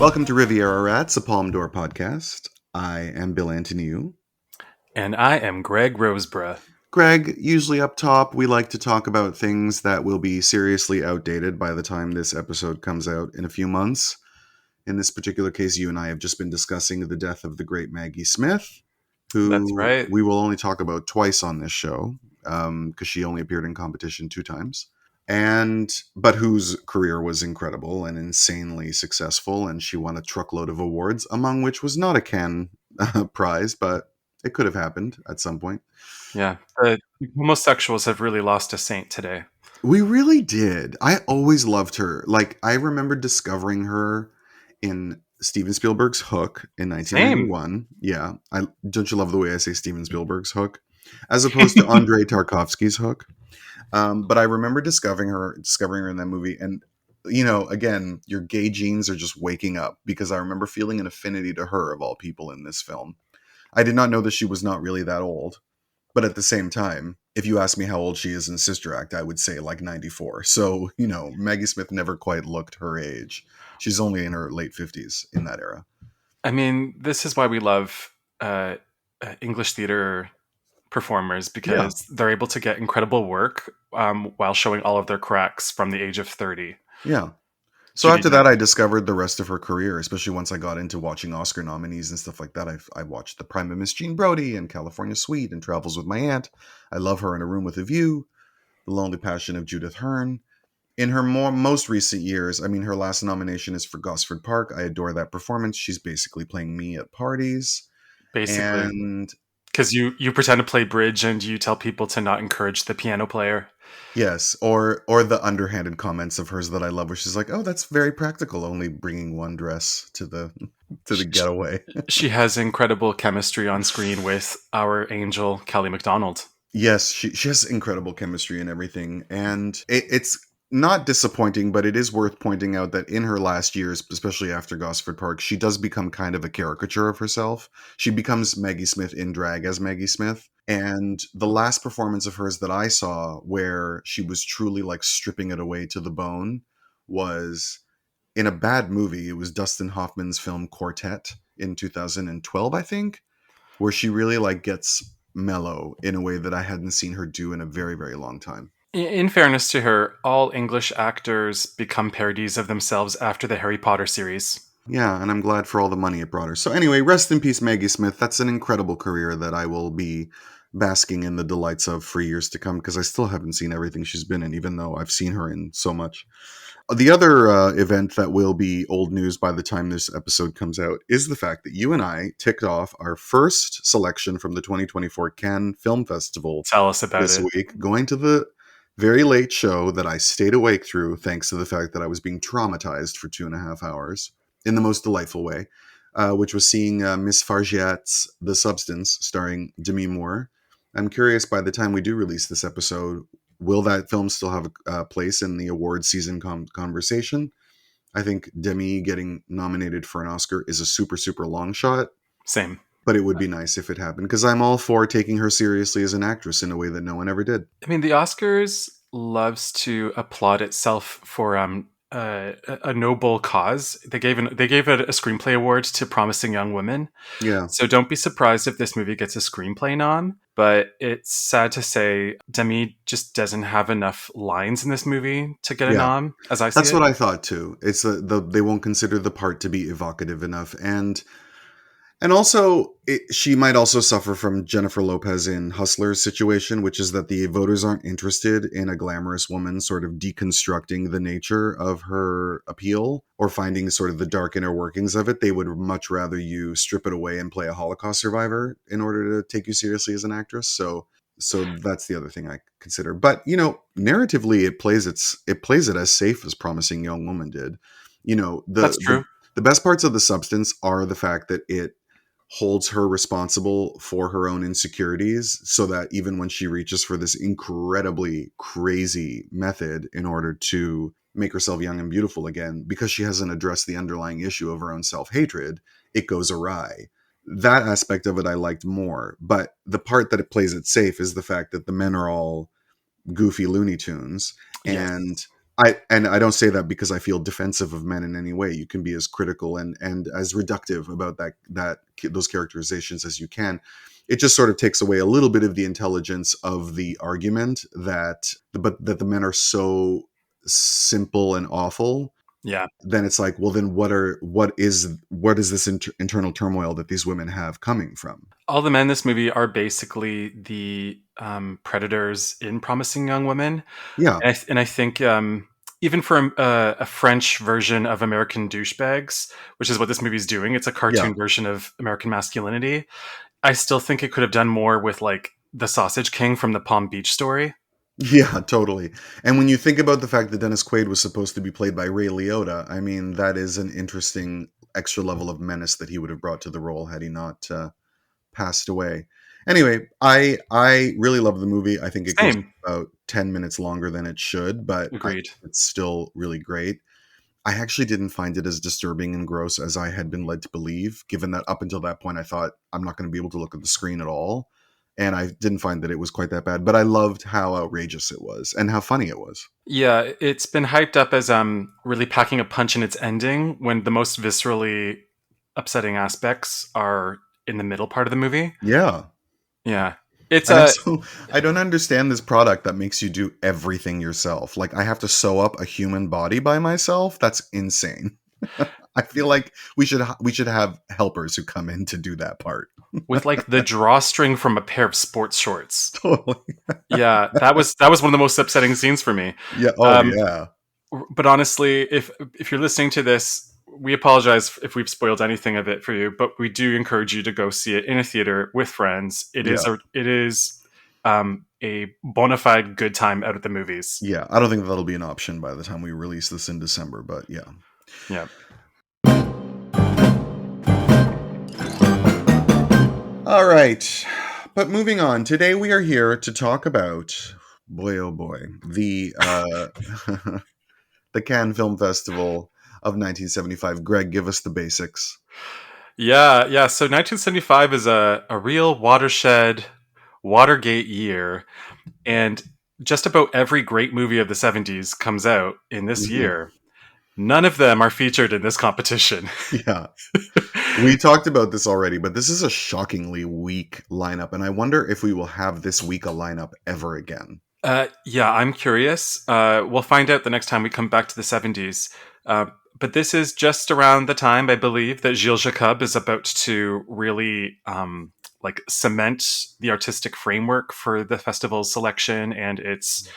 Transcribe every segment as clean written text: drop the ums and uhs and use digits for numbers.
Welcome to Riviera Rats, a Palm Door podcast. I am Bill Antoniou. And I am Greg Roseborough. Greg, usually up top, we like to talk about things that will be seriously outdated by the time this episode comes out in a few months. In this particular case, you and I have just been discussing the death of the great Maggie Smith, who That's right. we will only talk about twice on this show, because she only appeared in competition 2 times. But whose career was incredible and insanely successful, and she won a truckload of awards, among which was not a Cannes prize, but it could have happened at some point. Yeah, the homosexuals have really lost a saint today. We really did. I always loved her. Like, I remember discovering her in Steven Spielberg's Hook in 1991. Yeah. Don't you love the way I say Steven Spielberg's Hook? As opposed to Andrei Tarkovsky's Hook. But I remember discovering her in that movie. And, you know, again, your gay genes are just waking up, because I remember feeling an affinity to her, of all people, in this film. I did not know that she was not really that old. But at the same time, if you ask me how old she is in Sister Act, I would say like 94. So, you know, Maggie Smith never quite looked her age. She's only in her late 50s in that era. I mean, this is why we love English theater performers, because they're able to get incredible work while showing all of their cracks from the age of 30. Yeah. So after that, I discovered the rest of her career, especially once I got into watching Oscar nominees and stuff like that. I watched The Prime of Miss Jean Brodie and California Suite and Travels with My Aunt. I love her in A Room with a View, The Lonely Passion of Judith Hearn. In her most recent years, I mean, her last nomination is for Gosford Park. I adore that performance. She's basically playing me at parties. Basically. And because you pretend to play bridge and you tell people to not encourage the piano player. Yes, or the underhanded comments of hers that I love, where she's like, "Oh, that's very practical, only bringing one dress to the getaway." She has incredible chemistry on screen with our angel Kelly MacDonald. Yes, she has incredible chemistry and everything, and it's not disappointing, but it is worth pointing out that in her last years, especially after Gosford Park, she does become kind of a caricature of herself. She becomes Maggie Smith in drag as Maggie Smith. And the last performance of hers that I saw, where she was truly like stripping it away to the bone, was in a bad movie. It was Dustin Hoffman's film Quartet in 2012, I think, where she really like gets mellow in a way that I hadn't seen her do in a very, very long time. In fairness to her, all English actors become parodies of themselves after the Harry Potter series. Yeah, and I'm glad for all the money it brought her. So anyway, rest in peace, Maggie Smith. That's an incredible career that I will be basking in the delights of for years to come, because I still haven't seen everything she's been in, even though I've seen her in so much. The other event that will be old news by the time this episode comes out is the fact that you and I ticked off our first selection from the 2024 Cannes Film Festival. Tell us about this it. week, going to the very late show that I stayed awake through, thanks to the fact that I was being traumatized for 2.5 hours in the most delightful way, which was seeing Miss Fargiat's The Substance, starring Demi Moore. I'm curious, by the time we do release this episode, will that film still have a place in the award season conversation? I think Demi getting nominated for an Oscar is a super, super long shot. Same. But it would be nice if it happened, because I'm all for taking her seriously as an actress in a way that no one ever did. I mean, the Oscars loves to applaud itself for a noble cause. They gave it a screenplay award to Promising Young Women. Yeah. So don't be surprised if this movie gets a screenplay nom. But it's sad to say Demi just doesn't have enough lines in this movie to get a nom, as I see That's what I thought too. It's they won't consider the part to be evocative enough. And also, she might also suffer from Jennifer Lopez in Hustler's situation, which is that the voters aren't interested in a glamorous woman sort of deconstructing the nature of her appeal or finding sort of the dark inner workings of it. They would much rather you strip it away and play a Holocaust survivor in order to take you seriously as an actress. So that's the other thing I consider. But, you know, narratively, it plays it as safe as Promising Young Woman did. You know, that's true. The best parts of The Substance are the fact that it holds her responsible for her own insecurities, so that even when she reaches for this incredibly crazy method in order to make herself young and beautiful again, because she hasn't addressed the underlying issue of her own self-hatred, it goes awry. That aspect of it I liked more, but the part that it plays it safe is the fact that the men are all goofy Looney Tunes, and I don't say that because I feel defensive of men in any way. You can be as critical and as reductive about those characterizations as you can. It just sort of takes away a little bit of the intelligence of the argument that the men are so simple and awful. Yeah. Then it's like, well, then what is this internal turmoil that these women have coming from? All the men in this movie are basically the predators in Promising Young Women. Yeah. And I think even for a French version of American Douchebags, which is what this movie is doing, it's a cartoon version of American masculinity. I still think it could have done more with like the Sausage King from the Palm Beach Story. Yeah, totally. And when you think about the fact that Dennis Quaid was supposed to be played by Ray Liotta, I mean, that is an interesting extra level of menace that he would have brought to the role had he not passed away. Anyway, I really love the movie. I think it goes about 10 minutes longer than it should, but Agreed. It's still really great. I actually didn't find it as disturbing and gross as I had been led to believe, given that up until that point I thought I'm not going to be able to look at the screen at all. And I didn't find that it was quite that bad, but I loved how outrageous it was and how funny it was. Yeah, it's been hyped up as really packing a punch in its ending when the most viscerally upsetting aspects are in the middle part of the movie. Yeah. Yeah. It's I don't understand this product that makes you do everything yourself. Like I have to sew up a human body by myself. That's insane. I feel like we should have helpers who come in to do that part. With like the drawstring from a pair of sports shorts. Totally. Yeah, that was one of the most upsetting scenes for me. Yeah. Oh yeah. But honestly, if you're listening to this, we apologize if we've spoiled anything of it for you, but we do encourage you to go see it in a theater with friends. It is a bona fide good time out at the movies. Yeah, I don't think that'll be an option by the time we release this in December, but yeah. Yeah. All right. But moving on, today we are here to talk about, boy oh boy, the the Cannes Film Festival of 1975. Greg, give us the basics. Yeah. So 1975 is a real watershed, Watergate year, and just about every great movie of the 70s comes out in this year. None of them are featured in this competition. Yeah. We talked about this already, but this is a shockingly weak lineup, and I wonder if we will have this weak a lineup ever again. Yeah, I'm curious. We'll find out the next time we come back to the 70s. But this is just around the time, I believe, that Gilles Jacob is about to really cement the artistic framework for the festival's selection and its,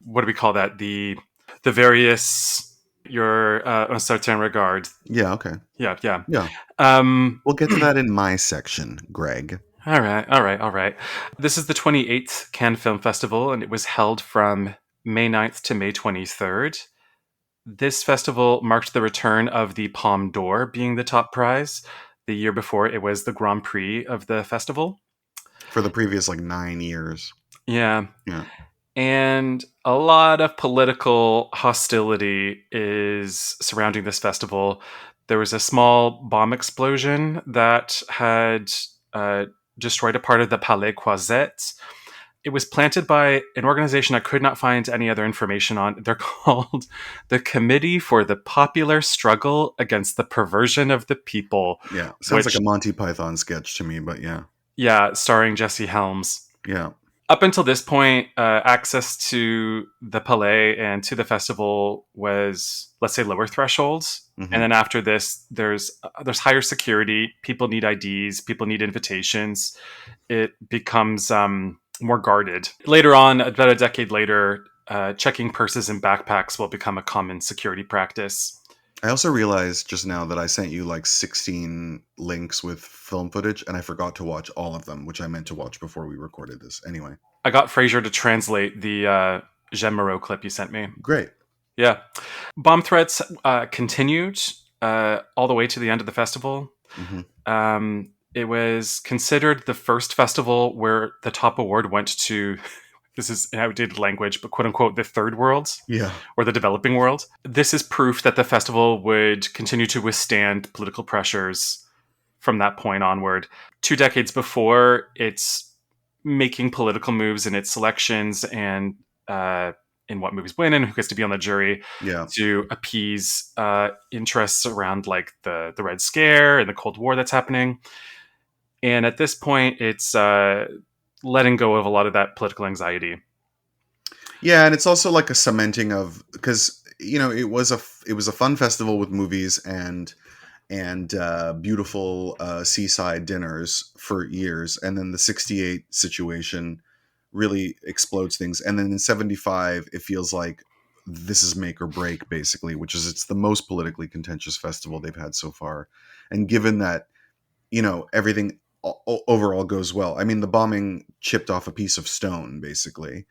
what do we call that? The various un certain regard. Yeah, okay. Yeah. We'll get to that in my section, Greg. All right. This is the 28th Cannes Film Festival, and it was held from May 9th to May 23rd. This festival marked the return of the Palme d'Or being the top prize. The year before, it was the Grand Prix of the festival. For the previous, 9 years. Yeah. And a lot of political hostility is surrounding this festival. There was a small bomb explosion that had destroyed a part of the Palais Croisette. It was planted by an organization I could not find any other information on. They're called the Committee for the Popular Struggle Against the Perversion of the People. Yeah, sounds like a Monty Python sketch to me, but yeah. Yeah, starring Jesse Helms. Yeah. Up until this point, access to the Palais and to the festival was, let's say, lower thresholds. Mm-hmm. And then after this, there's higher security. People need IDs. People need invitations. It becomes more guarded. Later on, about a decade later, checking purses and backpacks will become a common security practice. I also realized just now that I sent you 16 links with film footage, and I forgot to watch all of them, which I meant to watch before we recorded this. Anyway. I got Fraser to translate the Jean Moreau clip you sent me. Great. Yeah. Bomb threats continued all the way to the end of the festival. Mm-hmm. It was considered the first festival where the top award went to... This is an outdated language, but quote unquote, the third world, or the developing world. This is proof that the festival would continue to withstand political pressures from that point onward. 2 decades before, it's making political moves in its selections and in what movies win and who gets to be on the jury Yeah. to appease interests around like the Red Scare and the Cold War that's happening. And at this point, it's letting go of a lot of that political anxiety. Yeah, and it's also like a cementing of, because it was a fun festival with movies and beautiful seaside dinners for years, and then the 68 situation really explodes things, and then in 75 it feels like this is make or break, basically, which is it's the most politically contentious festival they've had so far. And given that everything overall goes well, I mean, the bombing chipped off a piece of stone, basically.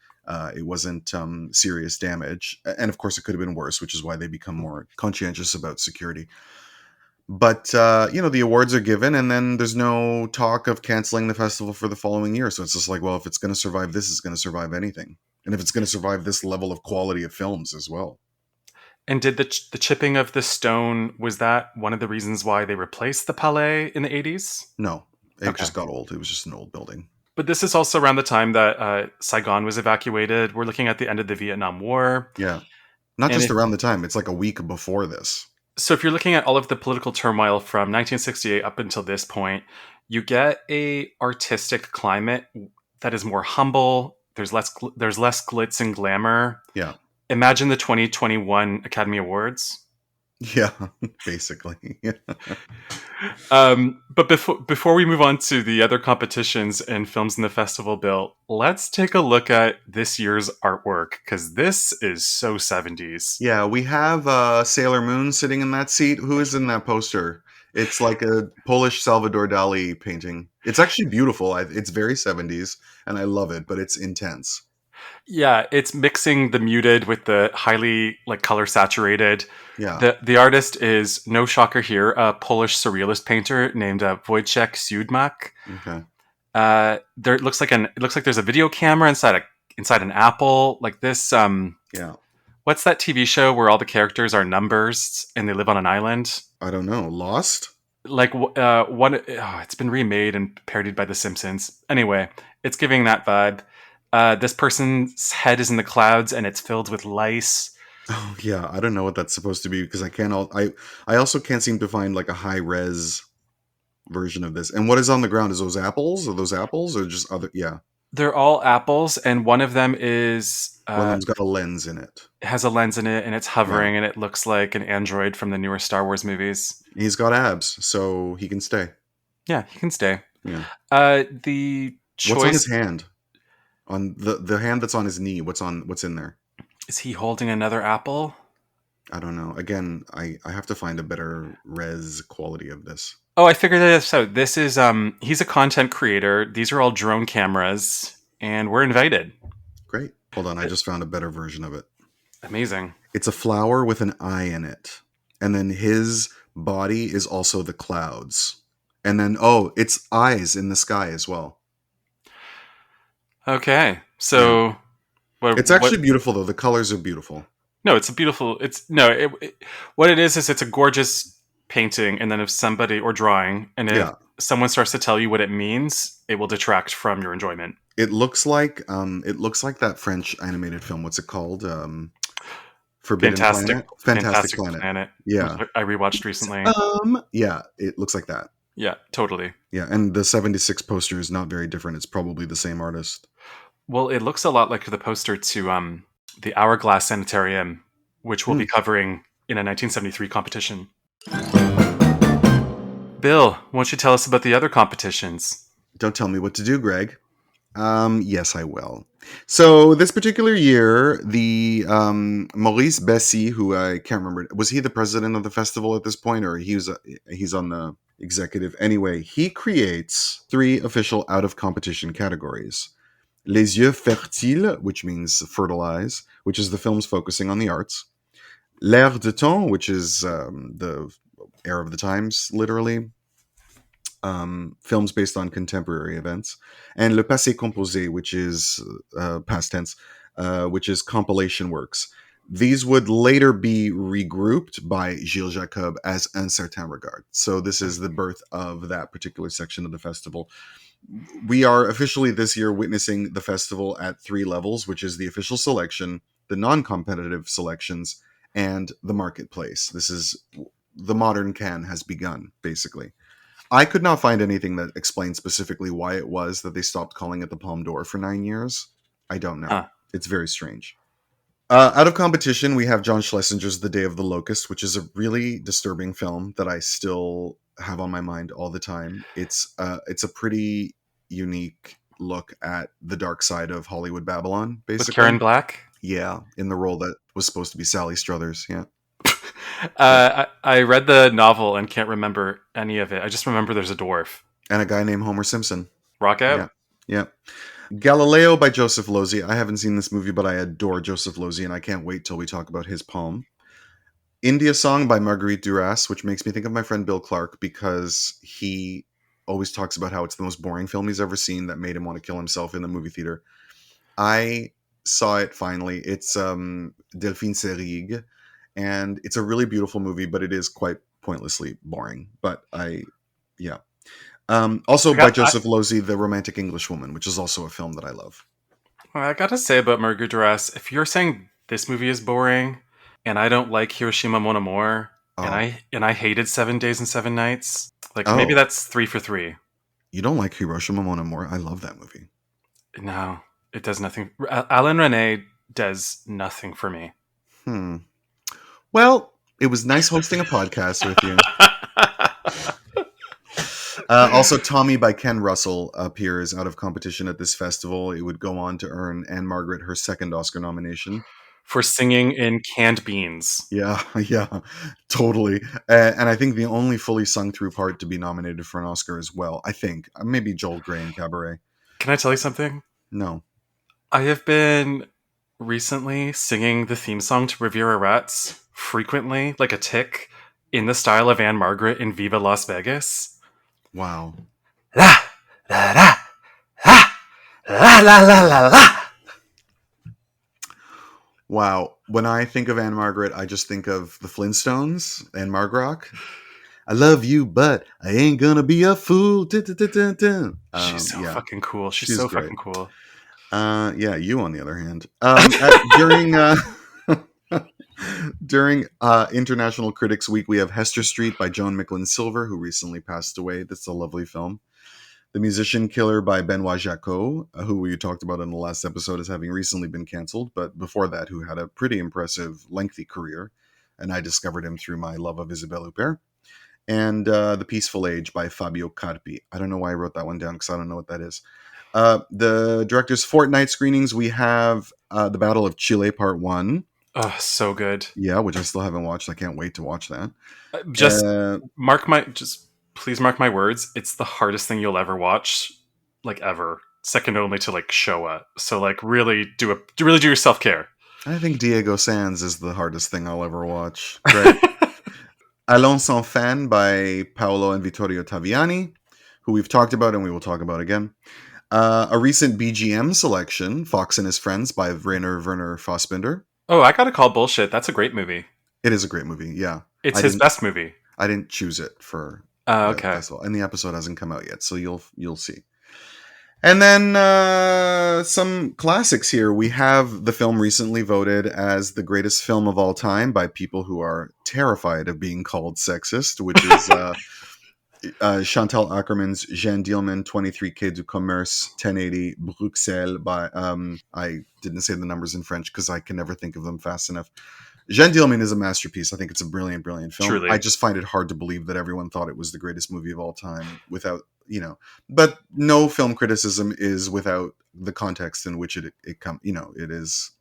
It wasn't serious damage, and of course it could have been worse, which is why they become more conscientious about security. But the awards are given, and then there's no talk of canceling the festival for the following year. So it's just like, well, if it's going to survive this, it's going to survive anything, and if it's going to survive this level of quality of films as well. And did the chipping of the stone, was that one of the reasons why they replaced the Palais in the 80s? No, it just got old. It was just an old building. But this is also around the time that Saigon was evacuated. We're looking at the end of the Vietnam War. Yeah. Not just around the time. It's like a week before this. So if you're looking at all of the political turmoil from 1968 up until this point, you get a artistic climate that is more humble. There's less glitz and glamour. Yeah. Imagine the 2021 Academy Awards. Yeah, basically. But before we move on to the other competitions and films in the festival, Bill, let's take a look at this year's artwork, because this is so 70s. Yeah, we have Sailor Moon sitting in that seat. Who is in that poster? It's like a Polish Salvador Dali painting. It's actually beautiful. It's very 70s, and I love it, but it's intense. Yeah, it's mixing the muted with the highly color saturated. Yeah. The artist is, no shocker here, a Polish surrealist painter named Wojciech Siudmak. Okay. It looks like there's a video camera inside an apple like this. Yeah. What's that TV show where all the characters are numbers and they live on an island? I don't know. Lost? It's been remade and parodied by The Simpsons. Anyway, it's giving that vibe. This person's head is in the clouds and it's filled with lice. Oh yeah, I don't know what that's supposed to be, because I also can't seem to find like a high res version of this. And what is on the ground? Is those apples? Are those apples or just other? Yeah, they're all apples, and one of them is one of them's got a lens in it. It has a lens in it, and it's hovering, and it looks like an android from the newer Star Wars movies. He's got abs, so he can stay. Yeah, he can stay. Yeah. The choice. What's on his hand? On the hand that's on his knee. What's in there? Is he holding another apple? I don't know. Again, I have to find a better res quality of this. Oh, I figured this out. This is he's a content creator. These are all drone cameras, and we're invited. Great. Hold on, I just found a better version of it. Amazing. It's a flower with an eye in it. And then his body is also the clouds. And then it's eyes in the sky as well. Okay. So it's actually beautiful though. The colors are beautiful. No, it's a beautiful. What it is it's a gorgeous painting, and then if somebody or drawing, and if someone starts to tell you what it means, it will detract from your enjoyment. It looks like that French animated film. What's it called? Forbidden Planet. Fantastic Planet. Yeah, I rewatched recently. Yeah, it looks like that. Yeah, totally. Yeah, and the 76 poster is not very different. It's probably the same artist. Well, it looks a lot like the poster to the Hourglass Sanitarium, which we'll be covering in a 1973 competition. Bill, why don't you tell us about the other competitions? Don't tell me what to do, Greg. Yes, I will. So this particular year, the Maurice Bessy, who I can't remember, was he the president of the festival at this point, or he's on the executive? Anyway, he creates 3 official out of competition categories. Les yeux fertiles, which means fertilize, which is the films focusing on the arts. L'air de temps, which is the air of the times, literally. Films based on contemporary events. And Le Passé Composé, which is past tense, which is compilation works. These would later be regrouped by Gilles Jacob as Un Certain Regard. So this is the birth of that particular section of the festival. We are officially this year witnessing the festival at 3 levels, which is the official selection, the non-competitive selections, and the marketplace. This is the modern Cannes has begun, basically. I could not find anything that explained specifically why it was that they stopped calling it the Palme d'Or for 9 years. I don't know. Huh. It's very strange. Out of competition, we have John Schlesinger's The Day of the Locust, which is a really disturbing film that I still have on my mind all the time. It's a pretty unique look at the dark side of Hollywood Babylon, basically. With Karen Black? Yeah, in the role that was supposed to be Sally Struthers, yeah. I read the novel and can't remember any of it. I just remember there's a dwarf. And a guy named Homer Simpson. Rock out? Yeah. Galileo by Joseph Losey. I haven't seen this movie, but I adore Joseph Losey, and I can't wait till we talk about his poem. India Song by Marguerite Duras, which makes me think of my friend Bill Clark because he always talks about how it's the most boring film he's ever seen that made him want to kill himself in the movie theater. I saw it finally. It's Delphine Seyrig, and it's a really beautiful movie, but it is quite pointlessly boring. But also by Joseph Losey, The Romantic Englishwoman, which is also a film that I love. Well, I gotta say about Marguerite Duras, if you're saying this movie is boring, and I don't like Hiroshima Mon Amour, and I hated 7 Days and 7 Nights, maybe that's 3 for 3. You don't like Hiroshima Mon Amour? I love that movie. No, it does nothing. Alain Resnais does nothing for me. Well, it was nice hosting a podcast with you. Also, Tommy by Ken Russell appears out of competition at this festival. It would go on to earn Anne Margaret her second Oscar nomination. For singing in Canned Beans. Yeah, totally. And I think the only fully sung through part to be nominated for an Oscar as well. I think. Maybe Joel Grey in Cabaret. Can I tell you something? No. I have been recently singing the theme song to Riviera Rats frequently, like a tick, in the style of Anne Margaret in Viva Las Vegas. Wow. La, la, la, la, la, la, la, la, la. Wow. When I think of Anne Margaret, I just think of the Flintstones and Margrock. I love you, but I ain't gonna be a fool. She's so fucking cool. She's so great. Fucking cool. You on the other hand. During International Critics Week, we have Hester Street by Joan Micklin Silver, who recently passed away. That's a lovely film. The Musician Killer by Benoit Jacot, who we talked about in the last episode as having recently been canceled, but before that, who had a pretty impressive, lengthy career. And I discovered him through my love of Isabelle Huppert. And The Peaceful Age by Fabio Carpi. I don't know why I wrote that one down because I don't know what that is. The director's fortnight screenings, we have The Battle of Chile Part 1. Oh, so good. Yeah, which I still haven't watched. I can't wait to watch that. Please mark my words. It's the hardest thing you'll ever watch, ever. Second only to Showa. So really do your self-care. I think Diego Sanz is the hardest thing I'll ever watch. Right. Allons sans fin by Paolo and Vittorio Taviani, who we've talked about and we will talk about again. A recent BGM selection, Fox and His Friends by Werner Fassbinder. Oh, I gotta call bullshit. That's a great movie. It is a great movie, yeah. It's his best movie. I didn't choose it for okay. Festival, and the episode hasn't come out yet, so you'll see. And then some classics here. We have the film recently voted as the greatest film of all time by people who are terrified of being called sexist, which is Chantal Akerman's Jeanne Dielman, 23 Quai du Commerce, 1080 Bruxelles by, I didn't say the numbers in French because I can never think of them fast enough. Jeanne Dielman is a masterpiece. I think it's a brilliant, brilliant film. Truly. I just find it hard to believe that everyone thought it was the greatest movie of all time without, but no film criticism is without the context in which it comes, it is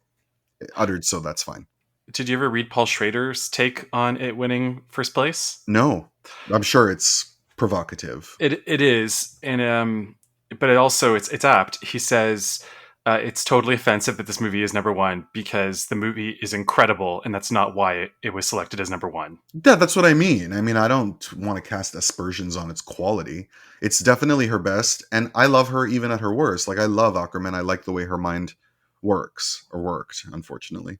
uttered. So that's fine. Did you ever read Paul Schrader's take on it winning first place? No, I'm sure it's provocative. It is. And, but it's apt. He says, it's totally offensive that this movie is number one because the movie is incredible, and that's not why it was selected as number one. Yeah, that's what I mean. I don't want to cast aspersions on its quality. It's definitely her best, and I love her even at her worst. I love Akerman. I like the way her mind worked, unfortunately.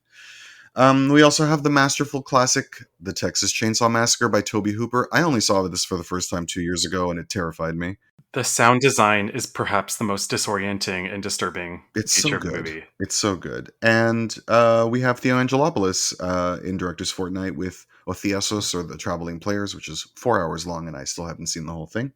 We also have the masterful classic, The Texas Chainsaw Massacre by Tobe Hooper. I only saw this for the first time 2 years ago, and it terrified me. The sound design is perhaps the most disorienting and disturbing feature of the movie. It's so good. And we have Theo Angelopoulos in Director's Fortnight with Othiosos, or The Traveling Players, which is 4 hours long, and I still haven't seen the whole thing.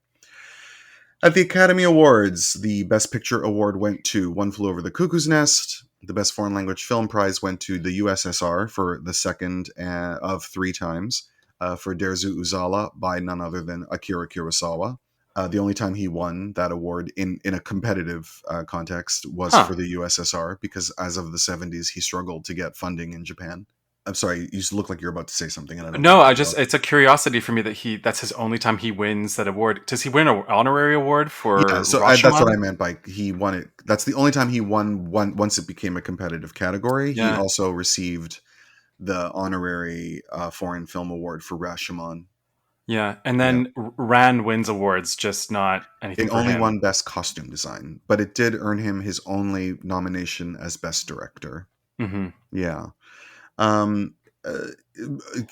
At the Academy Awards, the Best Picture award went to One Flew Over the Cuckoo's Nest. The Best Foreign Language Film Prize went to the USSR for the second of 3 times, for Derzu Uzala by none other than Akira Kurosawa. The only time he won that award in a competitive context was for the USSR, because as of the 70s, he struggled to get funding in Japan. I'm sorry, you look like you're about to say something. And it's a curiosity for me that that's his only time he wins that award. Does he win an honorary award for that's what I meant by he won it. That's the only time he won once it became a competitive category. Yeah. He also received the honorary foreign film award for Rashomon. Yeah, and then Ran wins awards, just not anything for him. It only won Best Costume Design, but it did earn him his only nomination as Best Director. Mm-hmm. Yeah.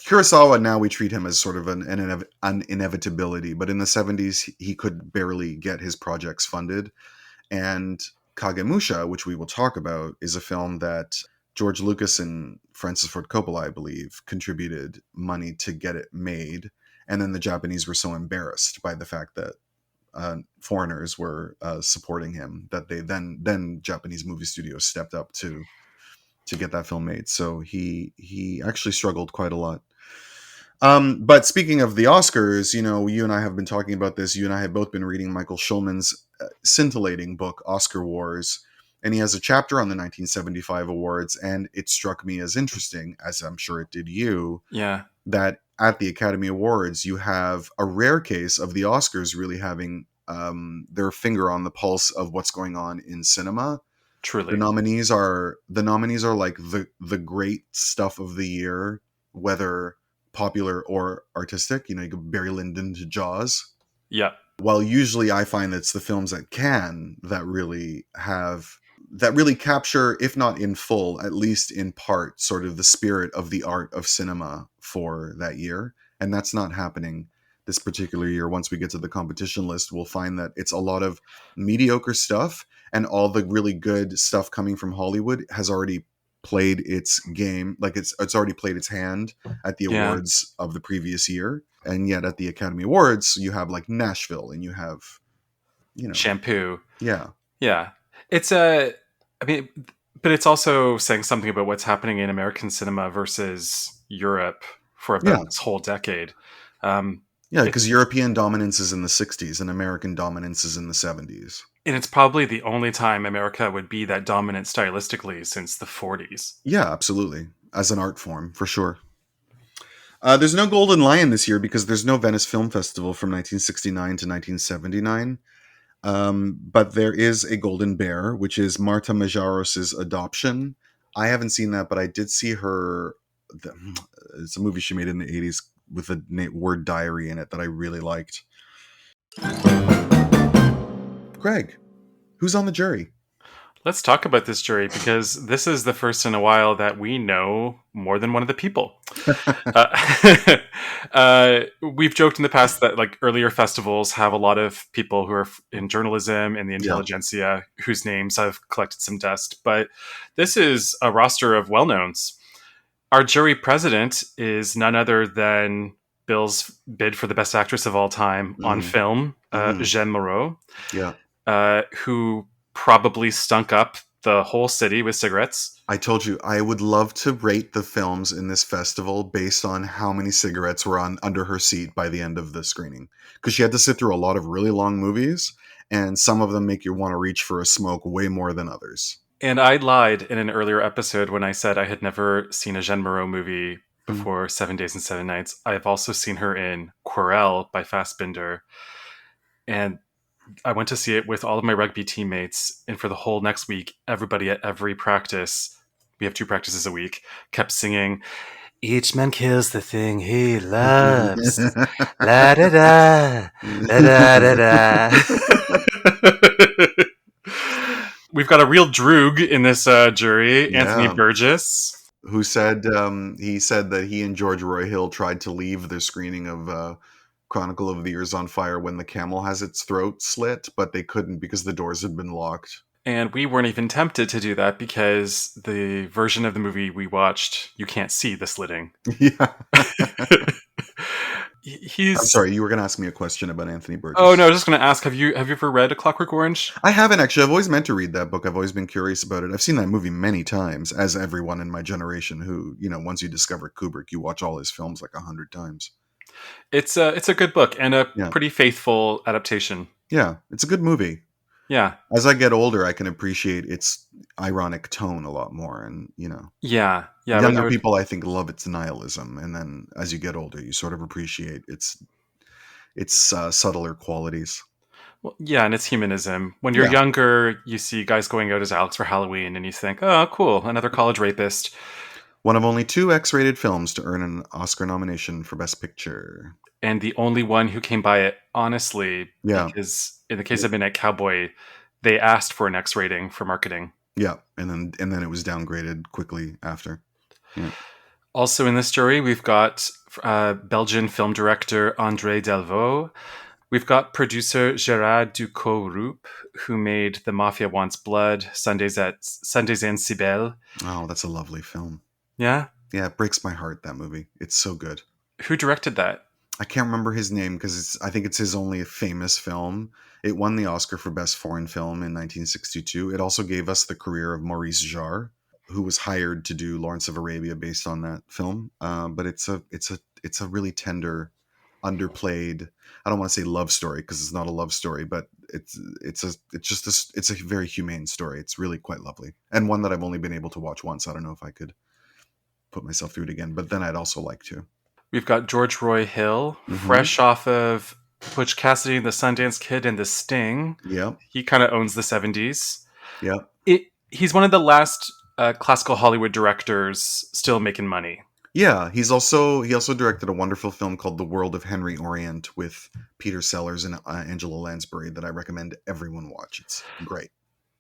Kurosawa, now we treat him as sort of an inevitability, but in the 70s he could barely get his projects funded. And Kagemusha, which we will talk about, is a film that George Lucas and Francis Ford Coppola, I believe, contributed money to get it made. And then the Japanese were so embarrassed by the fact that foreigners were supporting him that they then Japanese movie studios stepped up to get that film made. So he actually struggled quite a lot. But speaking of the Oscars, you and I have been talking about this. You and I have both been reading Michael Schulman's scintillating book, Oscar Wars. And he has a chapter on the 1975 awards. And it struck me as interesting, as I'm sure it did you, that at the Academy Awards, you have a rare case of the Oscars really having their finger on the pulse of what's going on in cinema. Truly. The nominees are like the great stuff of the year, whether popular or artistic. You go Barry Lyndon to Jaws. Yeah. While usually I find that it's the films at Cannes that really capture, if not in full, at least in part, sort of the spirit of the art of cinema for that year. And that's not happening this particular year. Once we get to the competition list, we'll find that it's a lot of mediocre stuff, and all the really good stuff coming from Hollywood has already played its game. Like it's already played its hand at the awards of the previous year. And yet at the Academy Awards, you have like Nashville, and you have, Shampoo. Yeah. Yeah. But it's also saying something about what's happening in American cinema versus Europe for about this whole decade. Because European dominance is in the 60s and American dominance is in the 70s. And it's probably the only time America would be that dominant stylistically since the 40s. Yeah, absolutely. As an art form, for sure. There's no Golden Lion this year because there's no Venice Film Festival from 1969 to 1979. But there is a Golden Bear, which is Marta Majaros' Adoption. I haven't seen that, but I did see her. It's a movie she made in the 80s with the word diary in it that I really liked. Greg, who's on the jury? Let's talk about this jury, because this is the first in a while that we know more than one of the people. We've joked in the past that like earlier festivals have a lot of people who are in journalism and the intelligentsia whose names have collected some dust. But this is a roster of well-knowns. Our jury president is none other than Bill's bid for the best actress of all time on film, Jeanne Moreau, who probably stunk up the whole city with cigarettes. I told you, I would love to rate the films in this festival based on how many cigarettes were under her seat by the end of the screening. Because she had to sit through a lot of really long movies, and some of them make you want to reach for a smoke way more than others. And I lied in an earlier episode when I said I had never seen a Jeanne Moreau movie before 7 Days and 7 Nights. I have also seen her in Querelle by Fassbinder. And I went to see it with all of my rugby teammates. And for the whole next week, everybody at every practice, we have 2 practices a week, kept singing, "Each man kills the thing he loves. La da da, da da da da." We've got a real droog in this jury, Anthony Burgess. who said he said that he and George Roy Hill tried to leave the screening of Chronicle of the Ears on Fire when the camel has its throat slit, but they couldn't because the doors had been locked. And we weren't even tempted to do that because the version of the movie we watched, you can't see the slitting. Yeah. He's. I'm sorry, you were going to ask me a question about Anthony Burgess. Oh no, I was just going to ask: Have you ever read A Clockwork Orange? I haven't actually. I've always meant to read that book. I've always been curious about it. I've seen that movie many times, as everyone in my generation who, once you discover Kubrick, you watch all his films like 100 times. It's a good book and a pretty faithful adaptation. Yeah, it's a good movie. Yeah. As I get older, I can appreciate its ironic tone a lot more, and Yeah. Younger people, I think, love its nihilism, and then as you get older, you sort of appreciate its subtler qualities. Well, yeah, and it's humanism. When you're younger, you see guys going out as Alex for Halloween, and you think, "Oh, cool, another college rapist." One of only 2 X-rated films to earn an Oscar nomination for Best Picture. And the only one who came by it honestly, because in the case of Midnight Cowboy, they asked for an X rating for marketing. Yeah, and then it was downgraded quickly after. Yeah. Also in this jury, we've got Belgian film director André Delvaux. We've got producer Gérard Ducaux-Roup, who made The Mafia Wants Blood, Sundays and Cybele. Oh, that's a lovely film. Yeah? Yeah, it breaks my heart, that movie. It's so good. Who directed that? I can't remember his name because I think it's his only famous film. It won the Oscar for Best Foreign Film in 1962. It also gave us the career of Maurice Jarre, who was hired to do Lawrence of Arabia based on that film. But it's a really tender, underplayed. I don't want to say love story because it's not a love story, but it's a very humane story. It's really quite lovely, and one that I've only been able to watch once. I don't know if I could put myself through it again, but then I'd also like to. We've got George Roy Hill, fresh off of Butch Cassidy and the Sundance Kid and The Sting. Yeah. He kind of owns the 70s. Yeah. He's one of the last classical Hollywood directors still making money. Yeah, he also directed a wonderful film called The World of Henry Orient with Peter Sellers and Angela Lansbury that I recommend everyone watch. It's great.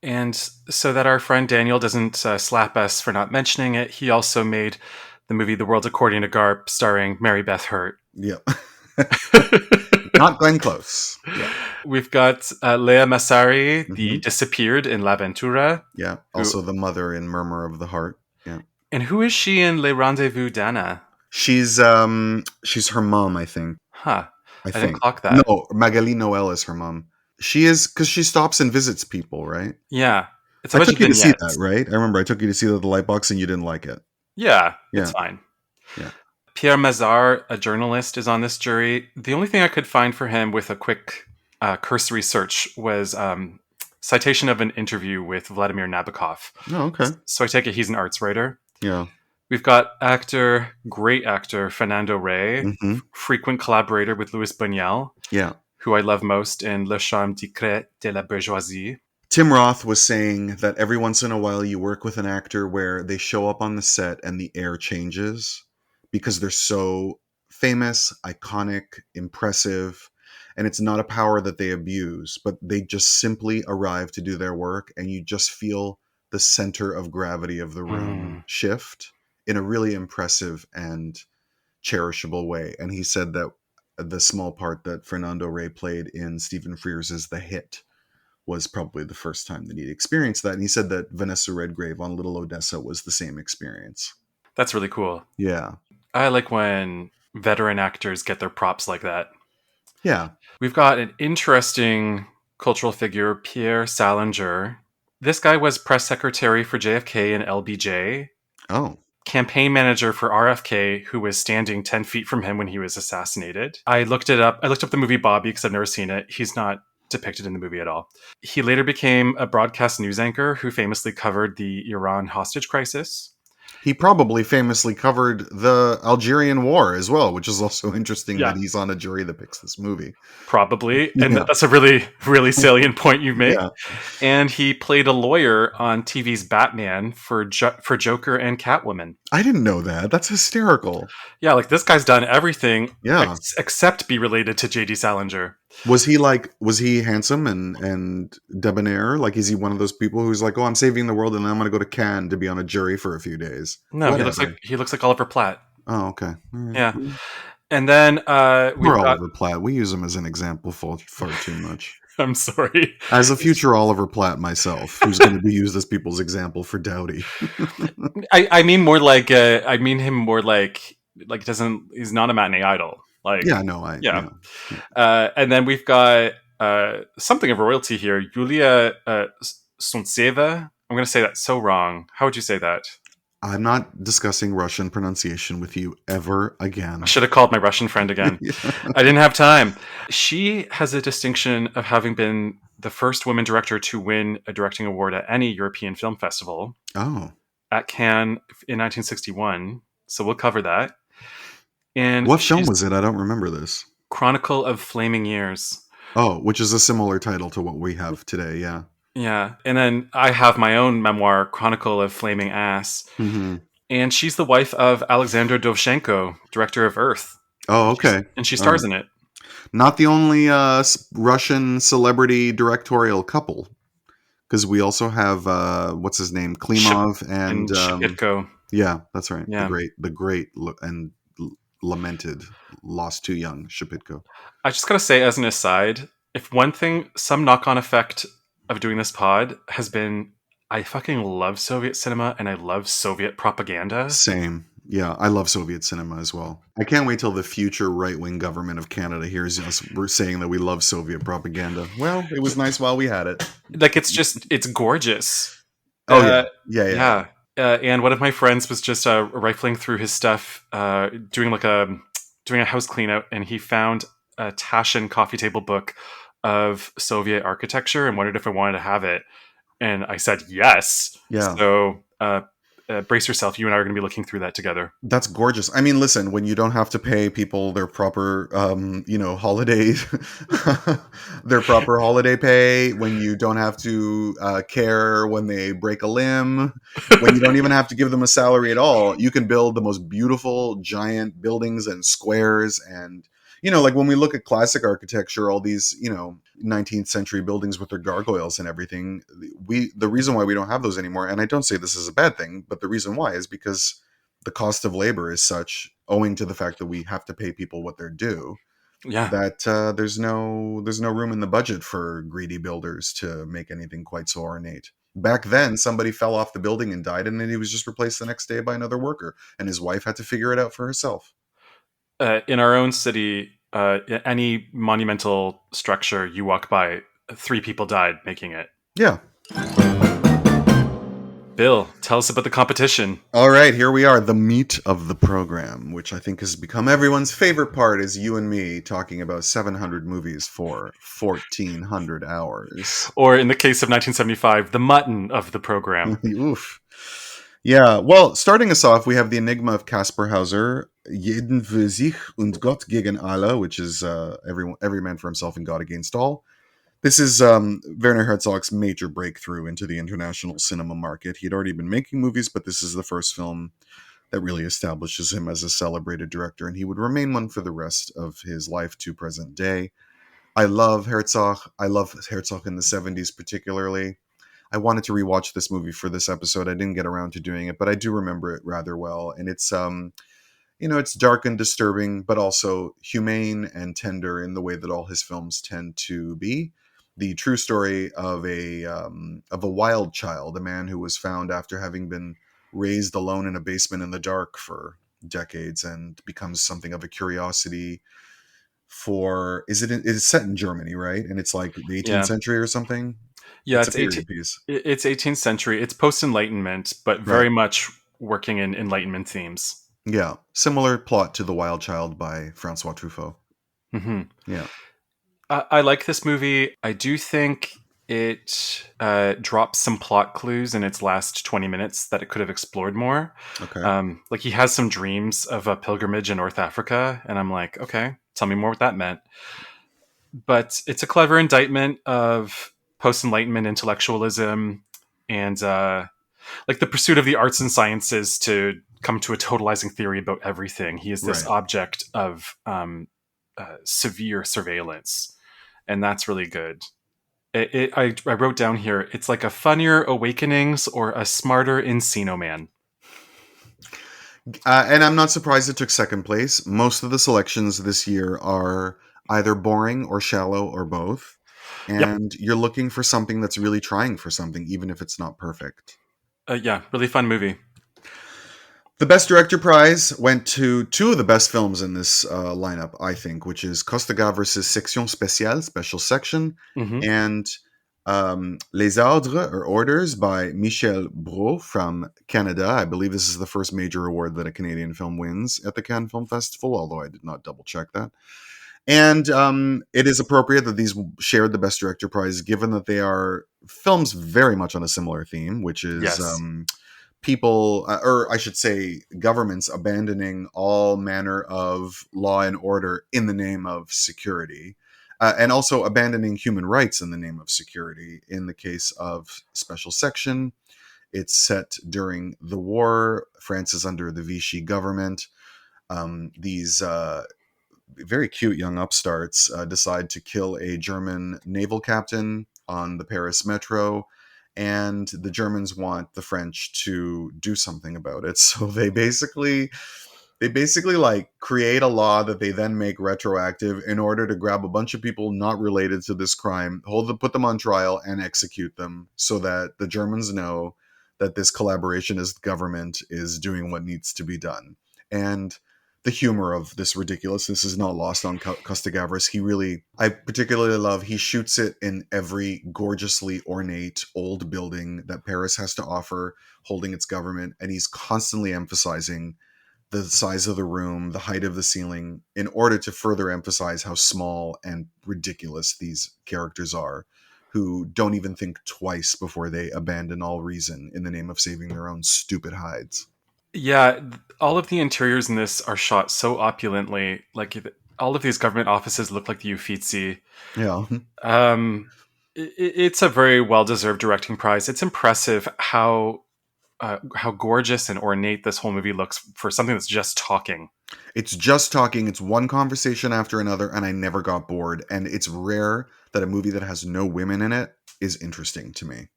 And so that our friend Daniel doesn't slap us for not mentioning it, he also made the movie The World According to Garp, starring Mary Beth Hurt. Yeah. Not Glenn Close. Yeah. We've got Lea Massari, the disappeared in La Ventura. Yeah. Also the mother in Murmur of the Heart. Yeah. And who is she in Les Rendezvous d'Anna? She's her mom, I think. Huh. I think. didn't clock that. No, Magali Noel is her mom. She is, because she stops and visits people, right? Yeah. It's I took you to see that, right? I remember I took you to see the Lightbox and you didn't like it. Yeah. It's fine. Yeah. Pierre Mazar, a journalist, is on this jury. The only thing I could find for him with a quick cursory search was citation of an interview with Vladimir Nabokov. Oh, okay. So I take it he's an arts writer. Yeah. We've got great actor, Fernando Rey, frequent collaborator with Louis Buñuel, who I love most in Le Charme discret de la bourgeoisie. Tim Roth was saying that every once in a while you work with an actor where they show up on the set and the air changes because they're so famous, iconic, impressive, and it's not a power that they abuse, but they just simply arrive to do their work and you just feel the center of gravity of the room shift in a really impressive and cherishable way. And he said that the small part that Fernando Rey played in Stephen Frears' The Hit was probably the first time that he'd experienced that. And he said that Vanessa Redgrave on Little Odessa was the same experience. That's really cool. Yeah. I like when veteran actors get their props like that. Yeah. We've got an interesting cultural figure, Pierre Salinger. This guy was press secretary for JFK and LBJ. Oh. Campaign manager for RFK, who was standing 10 feet from him when he was assassinated. I looked it up. I looked up the movie Bobby because I've never seen it. He's not depicted in the movie at all. He later became a broadcast news anchor who famously covered the Iran hostage crisis. He probably famously covered the Algerian War as well, which is also interesting that he's on a jury that picks this movie. Probably. And that's a really, really salient point you make. Yeah. And he played a lawyer on TV's Batman for Joker and Catwoman. I didn't know that. That's hysterical. Yeah, like this guy's done everything except be related to J.D. Salinger. Was he handsome and debonair? Like, is he one of those people who's like, oh, I'm saving the world and then I'm going to go to Cannes to be on a jury for a few days? No, Whatever. he looks like Oliver Platt. Oh, okay. All right. Yeah. And then we've Poor got. Oliver Platt. We use him as an example far too much. I'm sorry. As a future Oliver Platt myself, who's going to be used as people's example for Dowdy. I mean more like I mean him more like doesn't he's not a matinee idol. Like Yeah, no, yeah. And then we've got something of royalty here. Yulia Sontseva. I'm going to say that so wrong. How would you say that? I'm not discussing Russian pronunciation with you ever again. I should have called my Russian friend again. Yeah. I didn't have time. She has a distinction of having been the first woman director to win a directing award at any European film festival. Oh. At Cannes in 1961. So we'll cover that. And what film was it? I don't remember this. Chronicle of Flaming Years. Oh, which is a similar title to what we have today, yeah. Yeah. And then I have my own memoir, Chronicle of Flaming Ass. Mm-hmm. And she's the wife of Alexander Dovzhenko, director of Earth. Oh, okay. And she stars in it. Not the only Russian celebrity directorial couple. Because we also have, what's his name? Klimov and Shipitko. Yeah, that's right. Yeah. The great and lamented, lost too young Shipitko. I just gotta say, as an aside, if one thing, some knock-on effect of doing this pod has been, I fucking love Soviet cinema and I love Soviet propaganda. Same. Yeah, I love Soviet cinema as well. I can't wait till the future right-wing government of Canada hears us saying that we love Soviet propaganda. Well, it was nice while we had it. Like, it's gorgeous. Oh, yeah. And one of my friends was just rifling through his stuff, doing a house clean out, and he found a Taschen coffee table book of Soviet architecture and wondered if I wanted to have it. And I said yes. Yeah. So brace yourself. You and I are going to be looking through that together. That's gorgeous. I mean, listen, when you don't have to pay people their proper, holiday, their proper holiday pay, when you don't have to care when they break a limb, when you don't even have to give them a salary at all, you can build the most beautiful, giant buildings and squares. And, like when we look at classic architecture, all these, 19th century buildings with their gargoyles and everything, the reason why we don't have those anymore, and I don't say this is a bad thing, but the reason why is because the cost of labor is such, owing to the fact that we have to pay people what they're due, that there's no room in the budget for greedy builders to make anything quite so ornate. Back then, somebody fell off the building and died, and then he was just replaced the next day by another worker, and his wife had to figure it out for herself. In our own city, any monumental structure you walk by, 3 people died making it. Yeah. Bill, tell us about the competition. All right, here we are, the meat of the program, which I think has become everyone's favorite part, is you and me talking about 700 movies for 1,400 hours. Or in the case of 1975, the mutton of the program. Oof. Yeah, well, starting us off, we have the Enigma of Kaspar Hauser, Jeder sich und Gott gegen alle, which is every man for himself and God against all. This is Werner Herzog's major breakthrough into the international cinema market. He had already been making movies, but this is the first film that really establishes him as a celebrated director, and he would remain one for the rest of his life to present day. I love Herzog. I love Herzog in the 70s particularly. I wanted to rewatch this movie for this episode. I didn't get around to doing it, but I do remember it rather well. And it's, it's dark and disturbing, but also humane and tender in the way that all his films tend to be. The true story of a wild child, a man who was found after having been raised alone in a basement in the dark for decades and becomes something of a curiosity for, it's set in Germany, right? And it's like the 18th century or something. Yeah, it's 18th century. It's post-Enlightenment, but very much working in Enlightenment themes. Yeah, similar plot to The Wild Child by François Truffaut. Mm-hmm. Yeah. I like this movie. I do think it drops some plot clues in its last 20 minutes that it could have explored more. Okay. Like he has some dreams of a pilgrimage in North Africa, and I'm like, okay, tell me more what that meant. But it's a clever indictment of post-Enlightenment intellectualism and like the pursuit of the arts and sciences to come to a totalizing theory about everything. He is this object of severe surveillance. and that's really good. I wrote down here, it's like a funnier Awakenings or a smarter Encino Man. And I'm not surprised it took second place. Most of the selections this year are either boring or shallow or both. Yep. And you're looking for something that's really trying for something, even if it's not perfect. Yeah, really fun movie. The Best Director prize went to two of the best films in this lineup, I think, which is Costa Gavras' Section Spéciale, Special Section, Mm-hmm. and Les Ordres, or Orders, by Michel Brault from Canada. I believe this is the first major award that a Canadian film wins at the Cannes Film Festival, although I did not double check that. And it is appropriate that these shared the Best Director prize, given that they are films very much on a similar theme, which is... Yes. People, or I should say governments, abandoning all manner of law and order in the name of security, and also abandoning human rights in the name of security. In the case of Special Section, it's set during the war. France is under the Vichy government. These very cute young upstarts decide to kill a German naval captain on the Paris metro, and the Germans want the French to do something about it. So they basically like create a law that they then make retroactive in order to grab a bunch of people not related to this crime, put them on trial, and execute them, so that the Germans know that this collaborationist government is doing what needs to be done. And the humor of this ridiculousness is not lost on Costa Gavras. I particularly love, he shoots it in every gorgeously ornate old building that Paris has to offer, holding its government, and he's constantly emphasizing the size of the room, the height of the ceiling, in order to further emphasize how small and ridiculous these characters are, who don't even think twice before they abandon all reason in the name of saving their own stupid hides. Yeah, all of the interiors in this are shot so opulently. Like all of these government offices look like the Uffizi. Yeah. It's a very well-deserved directing prize. It's impressive how gorgeous and ornate this whole movie looks for something that's just talking. It's just talking. It's one conversation after another, and I never got bored. And it's rare that a movie that has no women in it is interesting to me.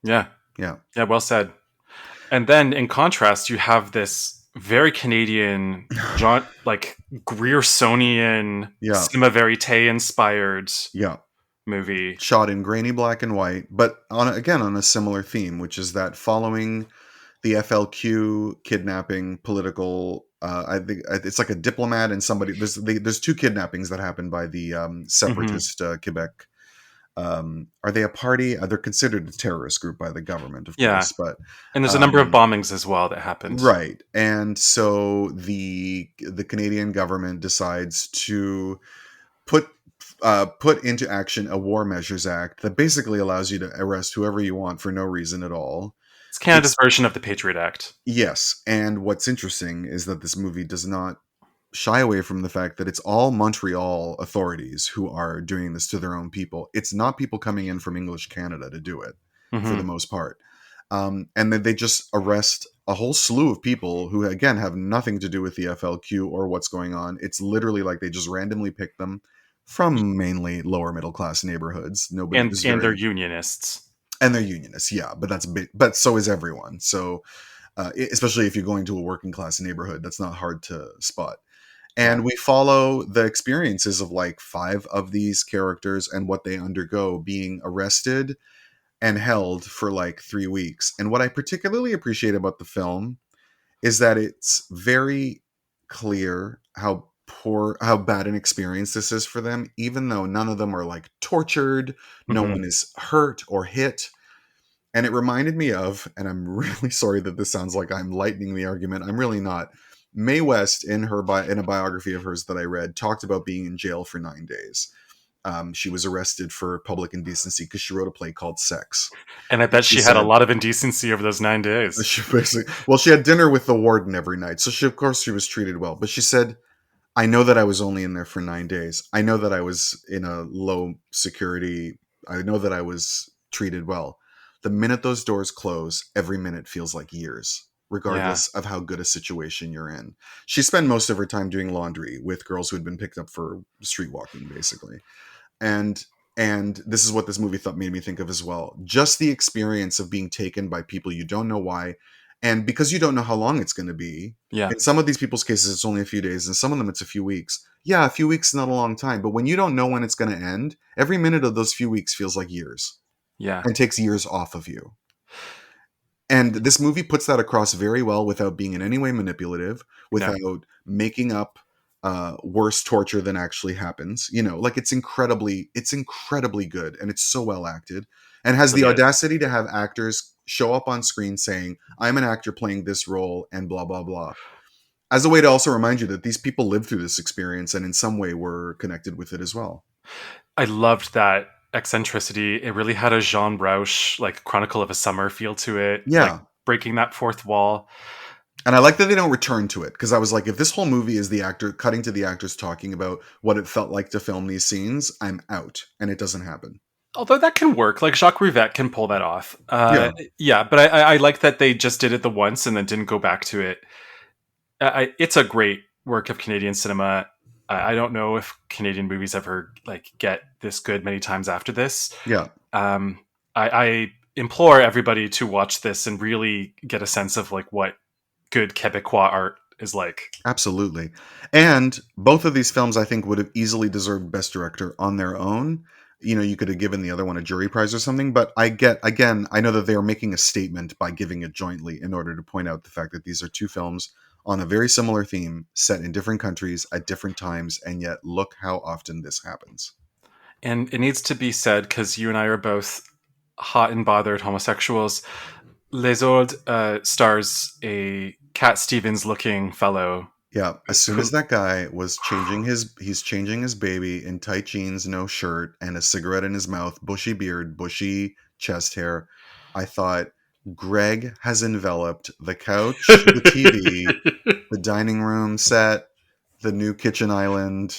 Yeah. Yeah. Yeah, well said. And then in contrast, you have this very Canadian, like Griersonian, cinema verite inspired movie. Shot in grainy black and white, but on a similar theme, which is that following the FLQ kidnapping political... I think it's like a diplomat and somebody... There's two kidnappings that happened by the separatist Quebec. Are they a party? They're considered a terrorist group by the government, of course. But and there's a number of bombings as well that happened. Right. And so the Canadian government decides to put into action a War Measures Act that basically allows you to arrest whoever you want for no reason at all. It's Canada's version of the Patriot Act. Yes. And what's interesting is that this movie does not shy away from the fact that it's all Montreal authorities who are doing this to their own people. It's not people coming in from English Canada to do it, for the most part. And then they just arrest a whole slew of people who, again, have nothing to do with the FLQ or what's going on. It's literally like they just randomly pick them from mainly lower middle class neighborhoods. And they're unionists. And they're unionists, yeah. But so is everyone. So especially if you're going to a working class neighborhood, that's not hard to spot. And we follow the experiences of like 5 of these characters and what they undergo being arrested and held for like 3 weeks. And what I particularly appreciate about the film is that it's very clear how bad an experience this is for them, even though none of them are like tortured, no one is hurt or hit. And it reminded me of, and I'm really sorry that this sounds like I'm lightening the argument, I'm really not. Mae West, in a biography of hers that I read, talked about being in jail for 9 days. She was arrested for public indecency because she wrote a play called Sex. And I bet she had a lot of indecency over those 9 days. She had dinner with the warden every night. So of course she was treated well. But she said, I know that I was only in there for 9 days. I know that I was in a low security. I know that I was treated well. The minute those doors close, every minute feels like years, regardless of how good a situation you're in. She spent most of her time doing laundry with girls who had been picked up for street walking, basically. and this is what this movie made me think of as well. Just the experience of being taken by people you don't know why, and because you don't know how long it's going to be. Yeah. In some of these people's cases, it's only a few days, and some of them it's a few weeks. Yeah, a few weeks is not a long time, but when you don't know when it's going to end, every minute of those few weeks feels like years. Yeah. And takes years off of you. And this movie puts that across very well without being in any way manipulative, without making up worse torture than actually happens. You know, like it's incredibly good, and it's so well acted, and has the audacity to have actors show up on screen saying, "I'm an actor playing this role," and blah blah blah, as a way to also remind you that these people lived through this experience and in some way were connected with it as well. I loved that eccentricity. It really had a Jean Rouch, like Chronicle of a Summer feel to it. Yeah. Like breaking that fourth wall. And I like that they don't return to it, because I was like, if this whole movie is the actor cutting to the actors talking about what it felt like to film these scenes, I'm out. And it doesn't happen. Although that can work. Like Jacques Rivette can pull that off. Yeah, but I like that they just did it the once and then didn't go back to it. It's a great work of Canadian cinema. I don't know if Canadian movies ever like get this good many times after this. Yeah. I implore everybody to watch this and really get a sense of like what good Quebecois art is like. Absolutely. And both of these films, I think, would have easily deserved Best Director on their own. You know, you could have given the other one a jury prize or something, but I know that they are making a statement by giving it jointly in order to point out the fact that these are two films on a very similar theme, set in different countries at different times, and yet look how often this happens. And it needs to be said, because you and I are both hot and bothered homosexuals, Les Old stars a Cat Stevens looking fellow. Yeah, as soon as that guy was changing his baby in tight jeans, no shirt, and a cigarette in his mouth, bushy beard, bushy chest hair, I thought, Greg has enveloped the couch, the TV, the dining room set, the new kitchen island.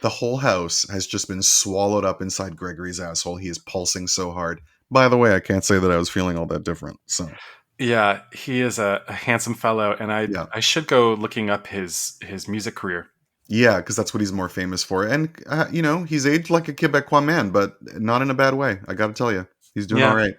The whole house has just been swallowed up inside Gregory's asshole. He is pulsing so hard. By the way, I can't say that I was feeling all that different. So, yeah, he is a handsome fellow, and I should go looking up his music career. Yeah, because that's what he's more famous for. And, you know, he's aged like a Quebecois man, but not in a bad way. I got to tell you, he's doing all right.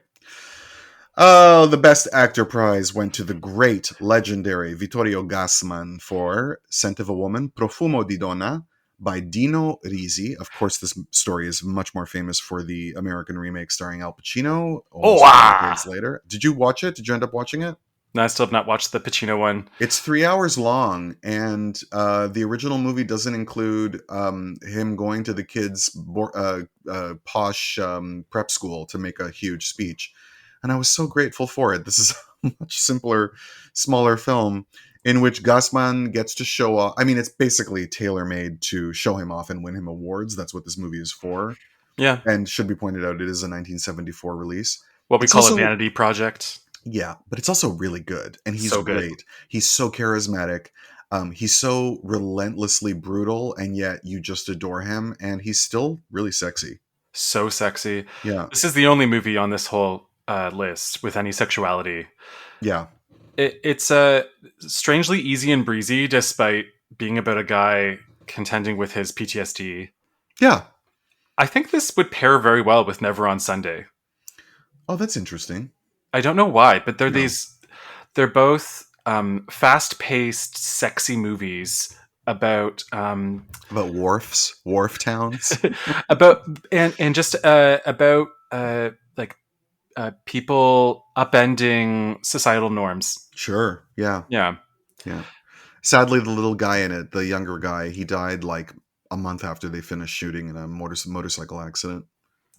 Oh, the Best Actor prize went to the great, legendary Vittorio Gassman for Scent of a Woman, Profumo di Donna, by Dino Risi. Of course, this story is much more famous for the American remake starring Al Pacino. Decades later. Did you watch it? Did you end up watching it? No, I still have not watched the Pacino one. It's 3 hours long, and the original movie doesn't include him going to the kids' posh prep school to make a huge speech. And I was so grateful for it. This is a much simpler, smaller film in which Gassman gets to show off. I mean, it's basically tailor-made to show him off and win him awards. That's what this movie is for. Yeah. And should be pointed out, it is a 1974 release. What we call a vanity project. Yeah, but it's also really good. And he's so great. Good. He's so charismatic. He's so relentlessly brutal, and yet you just adore him. And he's still really sexy. So sexy. Yeah. This is the only movie on this whole list with any sexuality. Yeah. It's strangely easy and breezy, despite being about a guy contending with his PTSD. Yeah. I think this would pair very well with Never on Sunday. Oh, that's interesting. I don't know why, but they're both fast-paced, sexy movies about wharf towns, about people upending societal norms. Sure. Yeah. Yeah. Yeah. Sadly, the little guy in it, the younger guy, he died like a month after they finished shooting in a motorcycle accident.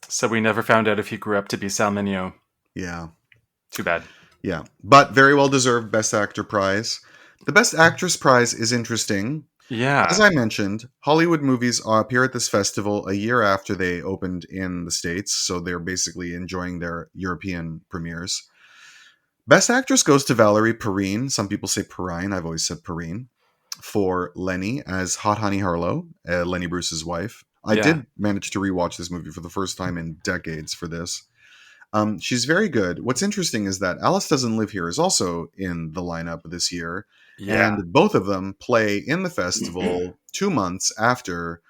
So we never found out if he grew up to be Sal Mineo. Yeah. Too bad. Yeah. But very well deserved Best Actor prize. The Best Actress prize is interesting. Yeah. As I mentioned, Hollywood movies appear at this festival a year after they opened in the States, so they're basically enjoying their European premieres. Best Actress goes to Valerie Perrine. Some people say Perrine. I've always said Perrine. For Lenny as Hot Honey Harlow, Lenny Bruce's wife. I did manage to rewatch this movie for the first time in decades for this. She's very good. What's interesting is that Alice Doesn't Live Here is also in the lineup this year. Yeah. And both of them play in the festival 2 months after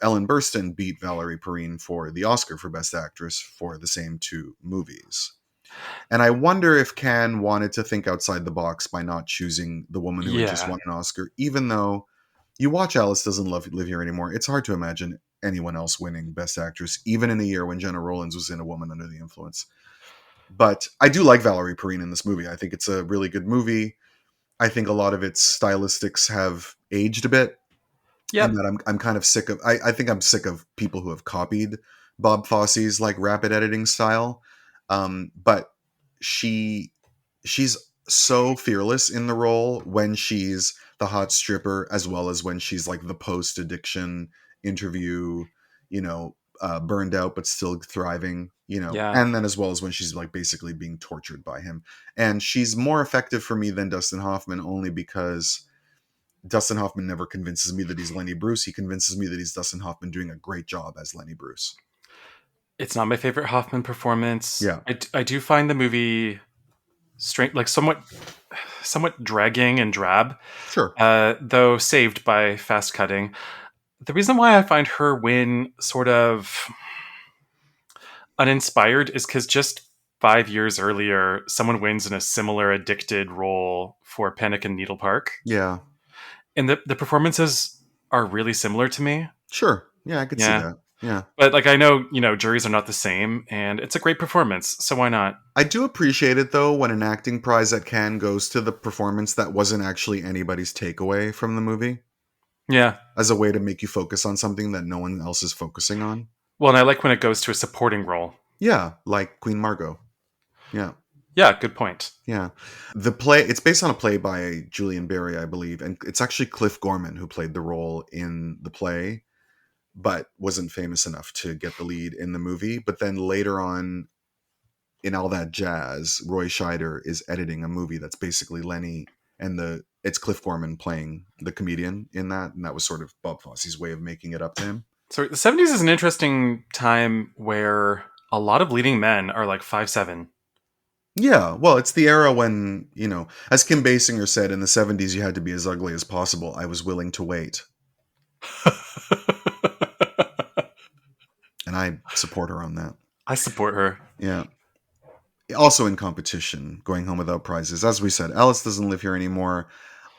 Ellen Burstyn beat Valerie Perrine for the Oscar for Best Actress for the same two movies. And I wonder if Cannes wanted to think outside the box by not choosing the woman who had just Yeah. won an Oscar, even though you watch Alice Doesn't Live Here Anymore. It's hard to imagine anyone else winning Best Actress, even in a year when Jenna Rollins was in A Woman Under the Influence. But I do like Valerie Perrine in this movie. I think it's a really good movie. I think a lot of its stylistics have aged a bit. Yep. And that I'm kind of sick of. I think I'm sick of people who have copied Bob Fosse's like rapid editing style. But she's so fearless in the role when she's the hot stripper, as well as when she's like the post addiction interview, burned out but still thriving, Yeah. and then as well as when she's like basically being tortured by him. And she's more effective for me than Dustin Hoffman, only because Dustin Hoffman never convinces me that he's Lenny Bruce. He convinces me that he's Dustin Hoffman doing a great job as Lenny Bruce. It's not my favorite Hoffman performance. Yeah. I do find the movie straight, like somewhat dragging and drab, Sure. though saved by fast cutting. The reason why I find her win sort of uninspired is because just 5 years earlier, someone wins in a similar addicted role for Panic in Needle Park. Yeah. And the performances are really similar to me. Sure. Yeah, I could see that. Yeah. But like I know, juries are not the same, and it's a great performance, so why not? I do appreciate it though when an acting prize at Cannes goes to the performance that wasn't actually anybody's takeaway from the movie. Yeah. As a way to make you focus on something that no one else is focusing on. Well, and I like when it goes to a supporting role. Yeah, like Queen Margot. Yeah. Yeah, good point. Yeah. The play, it's based on a play by Julian Barry, I believe, and it's actually Cliff Gorman who played the role in the play, but wasn't famous enough to get the lead in the movie. But then later on in All That Jazz, Roy Scheider is editing a movie that's basically Lenny, and it's Cliff Gorman playing the comedian in that, and that was sort of Bob Fosse's way of making it up to him. So the 70s is an interesting time where a lot of leading men are like 5'7". Yeah, well, it's the era when, as Kim Basinger said, in the 70s you had to be as ugly as possible. I was willing to wait. And I support her on that. I support her. Yeah. Also in competition, Going Home Without Prizes. As we said, Alice Doesn't Live Here Anymore.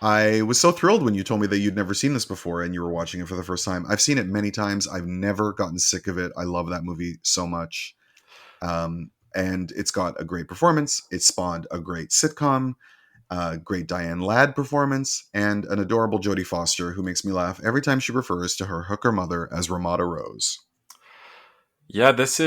I was so thrilled when you told me that you'd never seen this before and you were watching it for the first time. I've seen it many times. I've never gotten sick of it. I love that movie so much. And it's got a great performance. It spawned a great sitcom, a great Diane Ladd performance, and an adorable Jodie Foster who makes me laugh every time she refers to her hooker mother as Ramada Rose. Yeah, this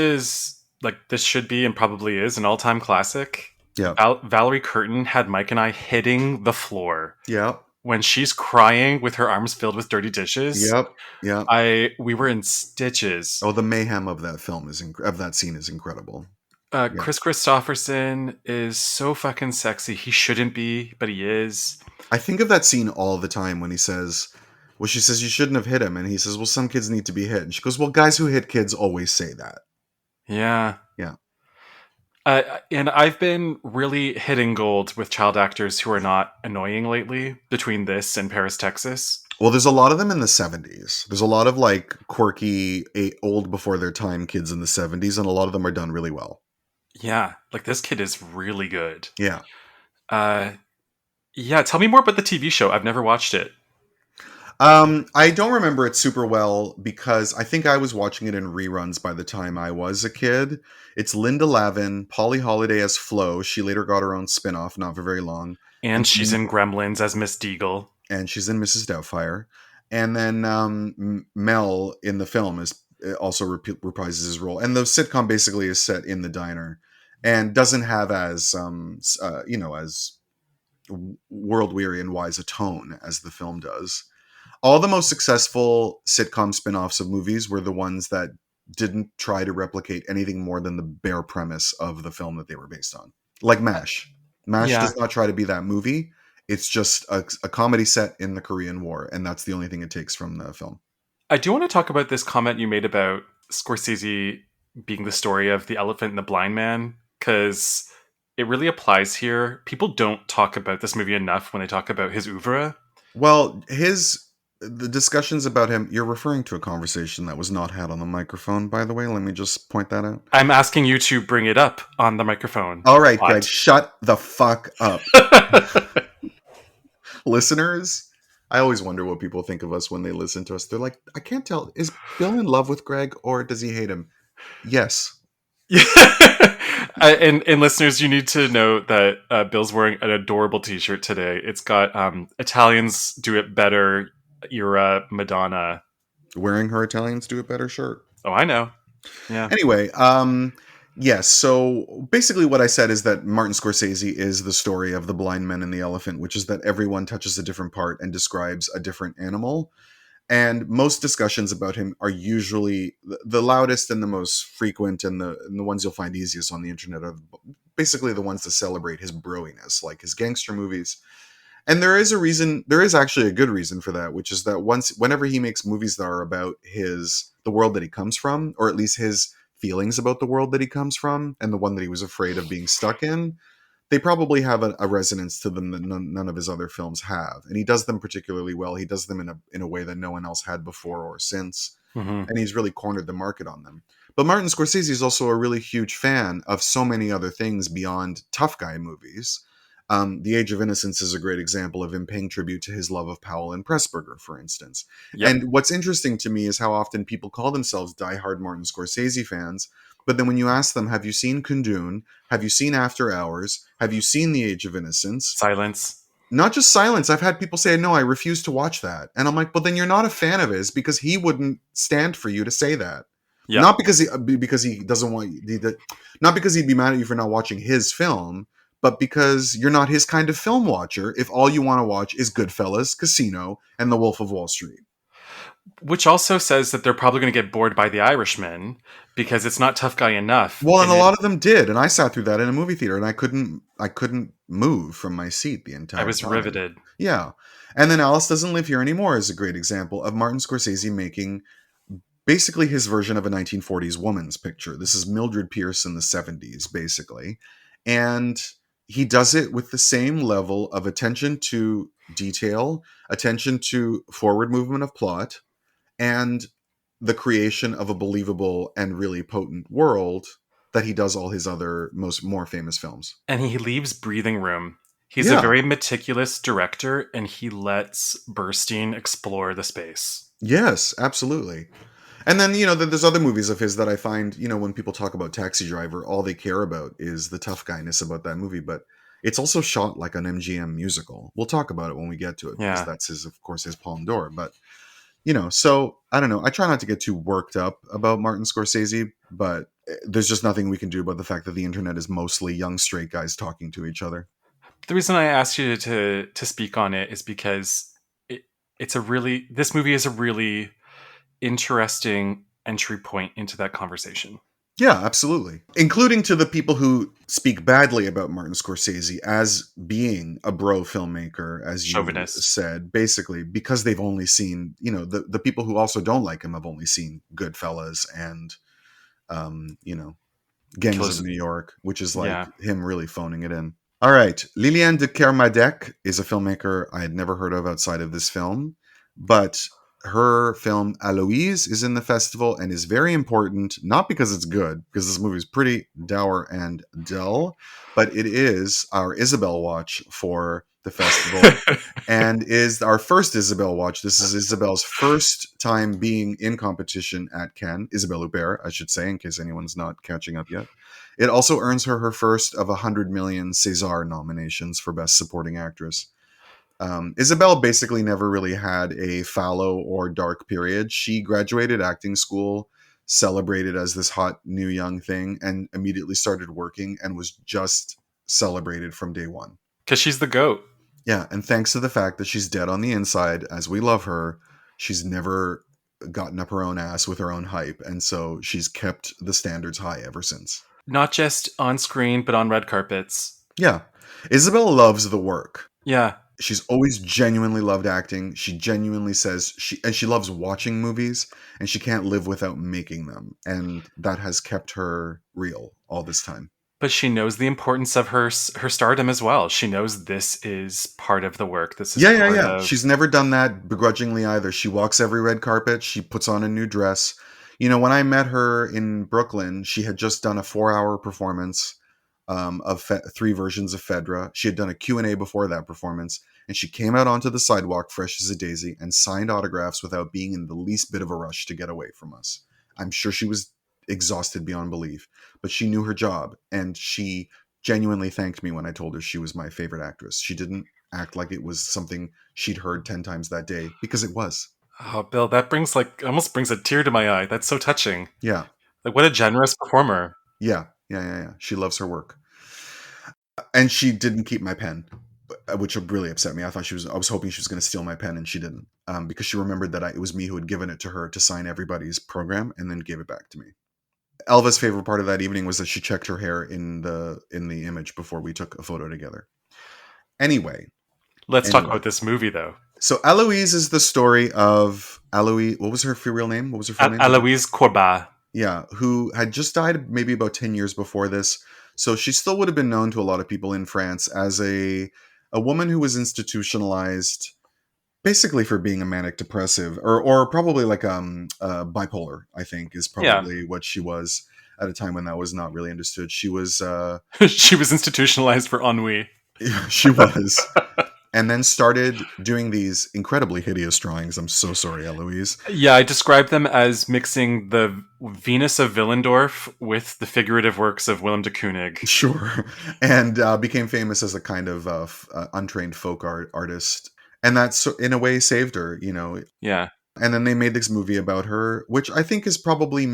should be and probably is an all-time classic. Yeah. Valerie Curtin had Mike and I hitting the floor. Yeah. When she's crying with her arms filled with dirty dishes. Yep. Yeah. We were in stitches. Oh, the mayhem of that film of that scene is incredible. Chris Christopherson is so fucking sexy. He shouldn't be, but he is. I think of that scene all the time when she says, you shouldn't have hit him. And he says, well, some kids need to be hit. And she goes, well, guys who hit kids always say that. Yeah. Yeah. And I've been really hitting gold with child actors who are not annoying lately between this and Paris, Texas. Well, there's a lot of them in the 70s. There's a lot of like quirky, old before their time kids in the 70s. And a lot of them are done really well. Yeah. Like this kid is really good. Yeah. Yeah. Tell me more about the TV show. I've never watched it. I don't remember it super well because I think I was watching it in reruns by the time I was a kid. It's Linda Lavin, Polly Holiday as Flo. She later got her own spinoff, not for very long. And she's in Gremlins as Miss Deagle. And she's in Mrs. Doubtfire. And then Mel in the film also reprises his role. And the sitcom basically is set in the diner and doesn't have as world weary and wise a tone as the film does. All the most successful sitcom spin-offs of movies were the ones that didn't try to replicate anything more than the bare premise of the film that they were based on. Like MASH. MASH does not try to be that movie. It's just a comedy set in the Korean War, and that's the only thing it takes from the film. I do want to talk about this comment you made about Scorsese being the story of the elephant and the blind man, because it really applies here. People don't talk about this movie enough when they talk about his oeuvre. Well, his the discussions about him, you're referring to a conversation that was not had on the microphone, by the way. Let me just point that out. I'm asking you to bring it up on the microphone. All right, Greg, shut the fuck up. Listeners, I always wonder what people think of us when they listen to us. They're like, I can't tell. Is Bill in love with Greg or does he hate him? Yes. And listeners, you need to know that Bill's wearing an adorable T-shirt today. It's got Italians do it better era Madonna. Wearing her Italians do it better shirt. Oh, I know. Yeah. Anyway, yes. So basically, what I said is that Martin Scorsese is the story of the blind men and the elephant, which is that everyone touches a different part and describes a different animal. And most discussions about him are usually the loudest and the most frequent, and the ones you'll find easiest on the internet are basically the ones that celebrate his broiness, like his gangster movies. And there is a reason. There is actually a good reason for that, which is that whenever he makes movies that are about the world that he comes from, or at least his feelings about the world that he comes from, and the one that he was afraid of being stuck in, they probably have a resonance to them that none of his other films have. And he does them particularly well. He does them in a way that no one else had before or since. Mm-hmm. And he's really cornered the market on them. But Martin Scorsese is also a really huge fan of so many other things beyond tough guy movies. The Age of Innocence is a great example of him paying tribute to his love of Powell and Pressburger, for instance. Yep. And what's interesting to me is how often people call themselves diehard Martin Scorsese fans, but then when you ask them, have you seen Kundun? Have you seen After Hours? Have you seen The Age of Innocence? Silence. Not just silence. I've had people say, no, I refuse to watch that. And I'm like, well, then you're not a fan of his because he wouldn't stand for you to say that. Yep. Not because he doesn't want you, not because he'd be mad at you for not watching his film, but because you're not his kind of film watcher if all you want to watch is Goodfellas, Casino, and The Wolf of Wall Street. Which also says that they're probably going to get bored by The Irishman because it's not tough guy enough. Well, and a lot of them did, and I sat through that in a movie theater, and I couldn't move from my seat the entire time. I was riveted. Yeah. And then Alice Doesn't Live Here Anymore is a great example of Martin Scorsese making basically his version of a 1940s woman's picture. This is Mildred Pierce in the 70s, basically. And he does it with the same level of attention to detail, attention to forward movement of plot, and the creation of a believable and really potent world that he does all his other more famous films. And he leaves breathing room. He's a very meticulous director, and he lets Burstein explore the space. Yes, absolutely. And then, there's other movies of his that I find, when people talk about Taxi Driver, all they care about is the tough guyness about that movie. But it's also shot like an MGM musical. We'll talk about it when we get to it, because that's of course, his Palme d'Or. But, so I don't know. I try not to get too worked up about Martin Scorsese, but there's just nothing we can do about the fact that the internet is mostly young straight guys talking to each other. The reason I asked you to speak on it is because this movie is a really interesting entry point into that conversation. Yeah, absolutely. Including to the people who speak badly about Martin Scorsese as being a bro filmmaker, as you said, basically, because they've only seen, the people who also don't like him have only seen Goodfellas and, Gangs of New York, which is like him really phoning it in. All right. Liliane de Kermadec is a filmmaker I had never heard of outside of this film, but her film Aloïse is in the festival and is very important, not because it's good, because this movie is pretty dour and dull, but it is our Isabel watch for the festival and is our first Isabel watch. This is Isabel's first time being in competition at Cannes. Isabelle Huppert, I should say, in case anyone's not catching up yet. It also earns her first of 100 million César nominations for Best Supporting Actress. Isabelle basically never really had a fallow or dark period. She graduated acting school, celebrated as this hot new young thing, and immediately started working and was just celebrated from day one. Because she's the GOAT. Yeah, and thanks to the fact that she's dead on the inside, as we love her, she's never gotten up her own ass with her own hype, and so she's kept the standards high ever since. Not just on screen, but on red carpets. Yeah. Isabelle loves the work. Yeah. She's always genuinely loved acting. She genuinely says she loves watching movies, and she can't live without making them. And that has kept her real all this time. But she knows the importance of her stardom as well. She knows this is part of the work. This is part Yeah. of. She's never done that begrudgingly either. She walks every red carpet. She puts on a new dress. When I met her in Brooklyn, she had just done a 4-hour performance of 3 versions of Phaedra. She had done a Q&A before that performance, and she came out onto the sidewalk fresh as a daisy and signed autographs without being in the least bit of a rush to get away from us. I'm sure she was exhausted beyond belief, but she knew her job, and she genuinely thanked me when I told her she was my favorite actress. She didn't act like it was something she'd heard 10 times that day, because it was. Oh, Bill, that almost brings a tear to my eye. That's so touching. Yeah. Like, what a generous performer. Yeah. She loves her work. And she didn't keep my pen, which really upset me. I was hoping she was going to steal my pen, and she didn't, because she remembered that it was me who had given it to her to sign everybody's program, and then gave it back to me. Elva's favorite part of that evening was that she checked her hair in the image before we took a photo together. Anyway, let's talk about this movie, though. So Aloïse is the story of Aloïse. What was her real name? What was her full name? Aloïse Corbat. Yeah, who had just died maybe about 10 years before this. So she still would have been known to a lot of people in France as a woman who was institutionalized basically for being a manic depressive, or probably like bipolar, I think, is probably what she was at a time when that was not really understood. She was she was institutionalized for ennui. She was. And then started doing these incredibly hideous drawings. I'm so sorry, Aloïse. Yeah, I described them as mixing the Venus of Willendorf with the figurative works of Willem de Kooning. Sure. And became famous as a kind of untrained folk artist. And that's, in a way, saved her, Yeah. And then they made this movie about her, which I think is probably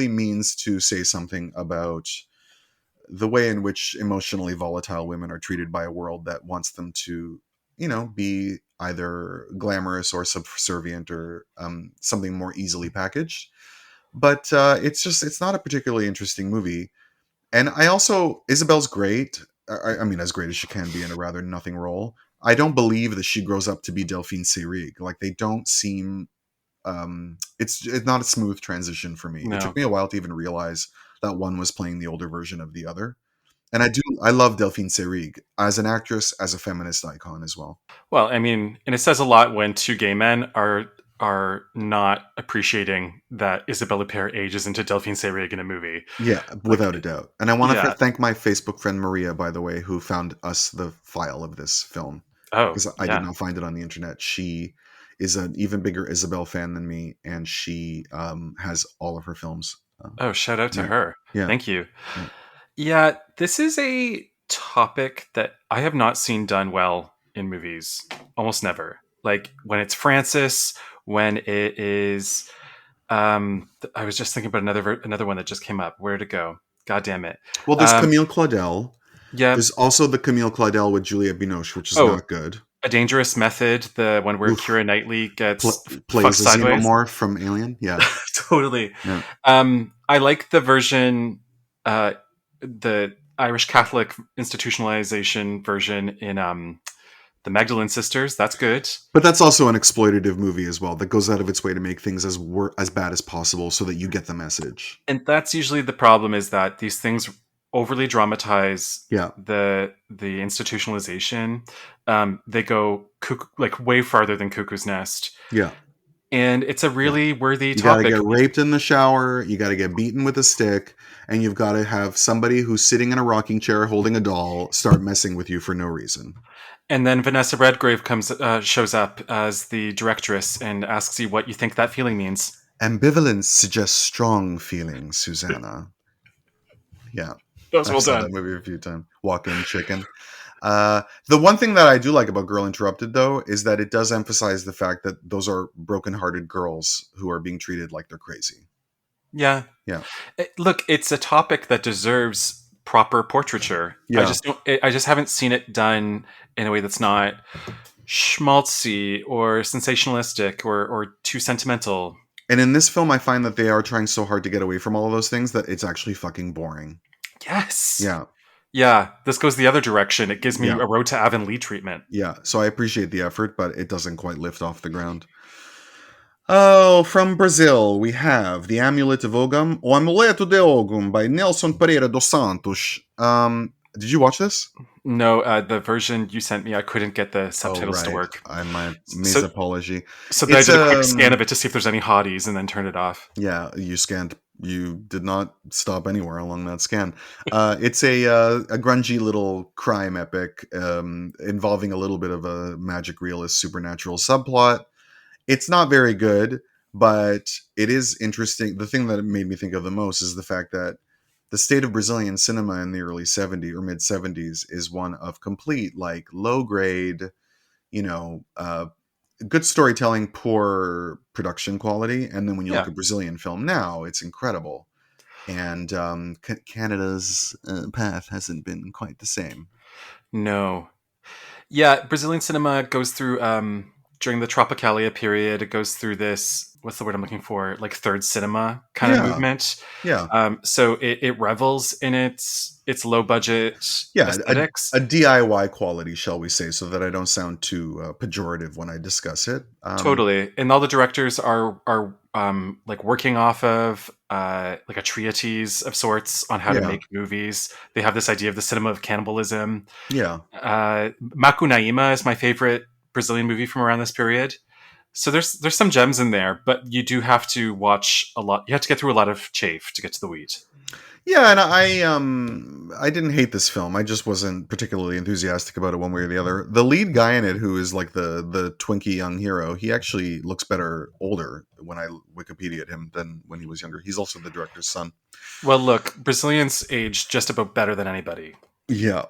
means to say something about the way in which emotionally volatile women are treated by a world that wants them to, be either glamorous or subservient or something more easily packaged. But it's not a particularly interesting movie. And I also, Isabel's great. I mean, as great as she can be in a rather nothing role. I don't believe that she grows up to be Delphine Seyrig. Like, they don't seem... it's not a smooth transition for me. No. It took me a while to even realize that one was playing the older version of the other. And I love Delphine Seyrig as an actress, as a feminist icon as well. Well, I mean, and it says a lot when 2 gay men are not appreciating that Isabelle Huppert ages into Delphine Seyrig in a movie. Yeah, without a doubt. And I want to thank my Facebook friend Maria, by the way, who found us the file of this film. Oh, because I did not find it on the internet. She is an even bigger Isabelle fan than me, and she has all of her films. Shout out to her. Yeah. Thank you. Yeah, this is a topic that I have not seen done well in movies. Almost never. Like, when it's Francis, when it is... I was just thinking about another one that just came up. Where'd it go? God damn it. Well, there's Camille Claudel. Yeah. There's also the Camille Claudel with Juliette Binoche, which is not good. A Dangerous Method, the one where Keira Knightley gets plays a sideways. xenomorph from Alien. Yeah. Totally. Yeah. I like the version... the Irish Catholic institutionalization version in the Magdalene Sisters. That's good. But that's also an exploitative movie as well, that goes out of its way to make things as bad as possible so that you get the message. And that's usually the problem, is that these things overly dramatize the institutionalization. They go way farther than Cuckoo's Nest. Yeah. And it's a really worthy topic. You got to get raped in the shower, you got to get beaten with a stick, and you've got to have somebody who's sitting in a rocking chair holding a doll start messing with you for no reason. And then Vanessa Redgrave shows up as the directress and asks you what you think that feeling means. Ambivalence suggests strong feelings, Susanna. Yeah. That was well done. I've seen that movie a few times. Walk-in chicken. The one thing that I do like about Girl Interrupted, though, is that it does emphasize the fact that those are broken-hearted girls who are being treated like they're crazy. Yeah. Yeah. Look, it's a topic that deserves proper portraiture. Yeah. I just haven't seen it done in a way that's not schmaltzy or sensationalistic or too sentimental. And in this film, I find that they are trying so hard to get away from all of those things that it's actually fucking boring. Yes. Yeah. Yeah, this goes the other direction. It gives me a Road to Avonlea treatment. Yeah, so I appreciate the effort, but it doesn't quite lift off the ground. Oh, from Brazil, we have The Amulet of Ogum, O Amuleto de Ogum by Nelson Pereira dos Santos. Did you watch this? No, the version you sent me, I couldn't get the Oh, subtitles to right. work. My So, apology. so I It's did a quick scan of it to see if there's any hotties, and then turn it off. yeah, you did not stop anywhere along that scan. It's a grungy little crime epic involving a little bit of a magic realist supernatural subplot. It's not very good, but it is interesting. The thing that it made me think of the most is the fact that the state of Brazilian cinema in the early 70s or mid 70s is one of complete, like, low grade, you know, good storytelling, poor production quality. And then when you look Yeah. at Brazilian film now, it's incredible. And Canada's path hasn't been quite the same. No. Yeah, Brazilian cinema goes through during the Tropicalia period. It goes through this. What's the word I'm looking for? Like third cinema kind of Yeah, movement. yeah. So it revels in its low budget Yeah, aesthetics. a DIY quality, shall we say, so that I don't sound too pejorative when I discuss it. Totally, and all the directors are like working off of like a treatise of sorts on how to Yeah, make movies. They have this idea of the cinema of cannibalism. yeah, Macunaíma is my favorite Brazilian movie from around this period. So there's some gems in there, but you do have to watch a lot. You have to get through a lot of chafe to get to the wheat. yeah. And I didn't hate this film. I just wasn't particularly enthusiastic about it one way or the other. The lead guy in it, who is like the twinky young hero, he actually looks better older when I Wikipedia'd him than when he was younger. He's also the director's son. Well, look, Brazilians age just about better than anybody. Yeah.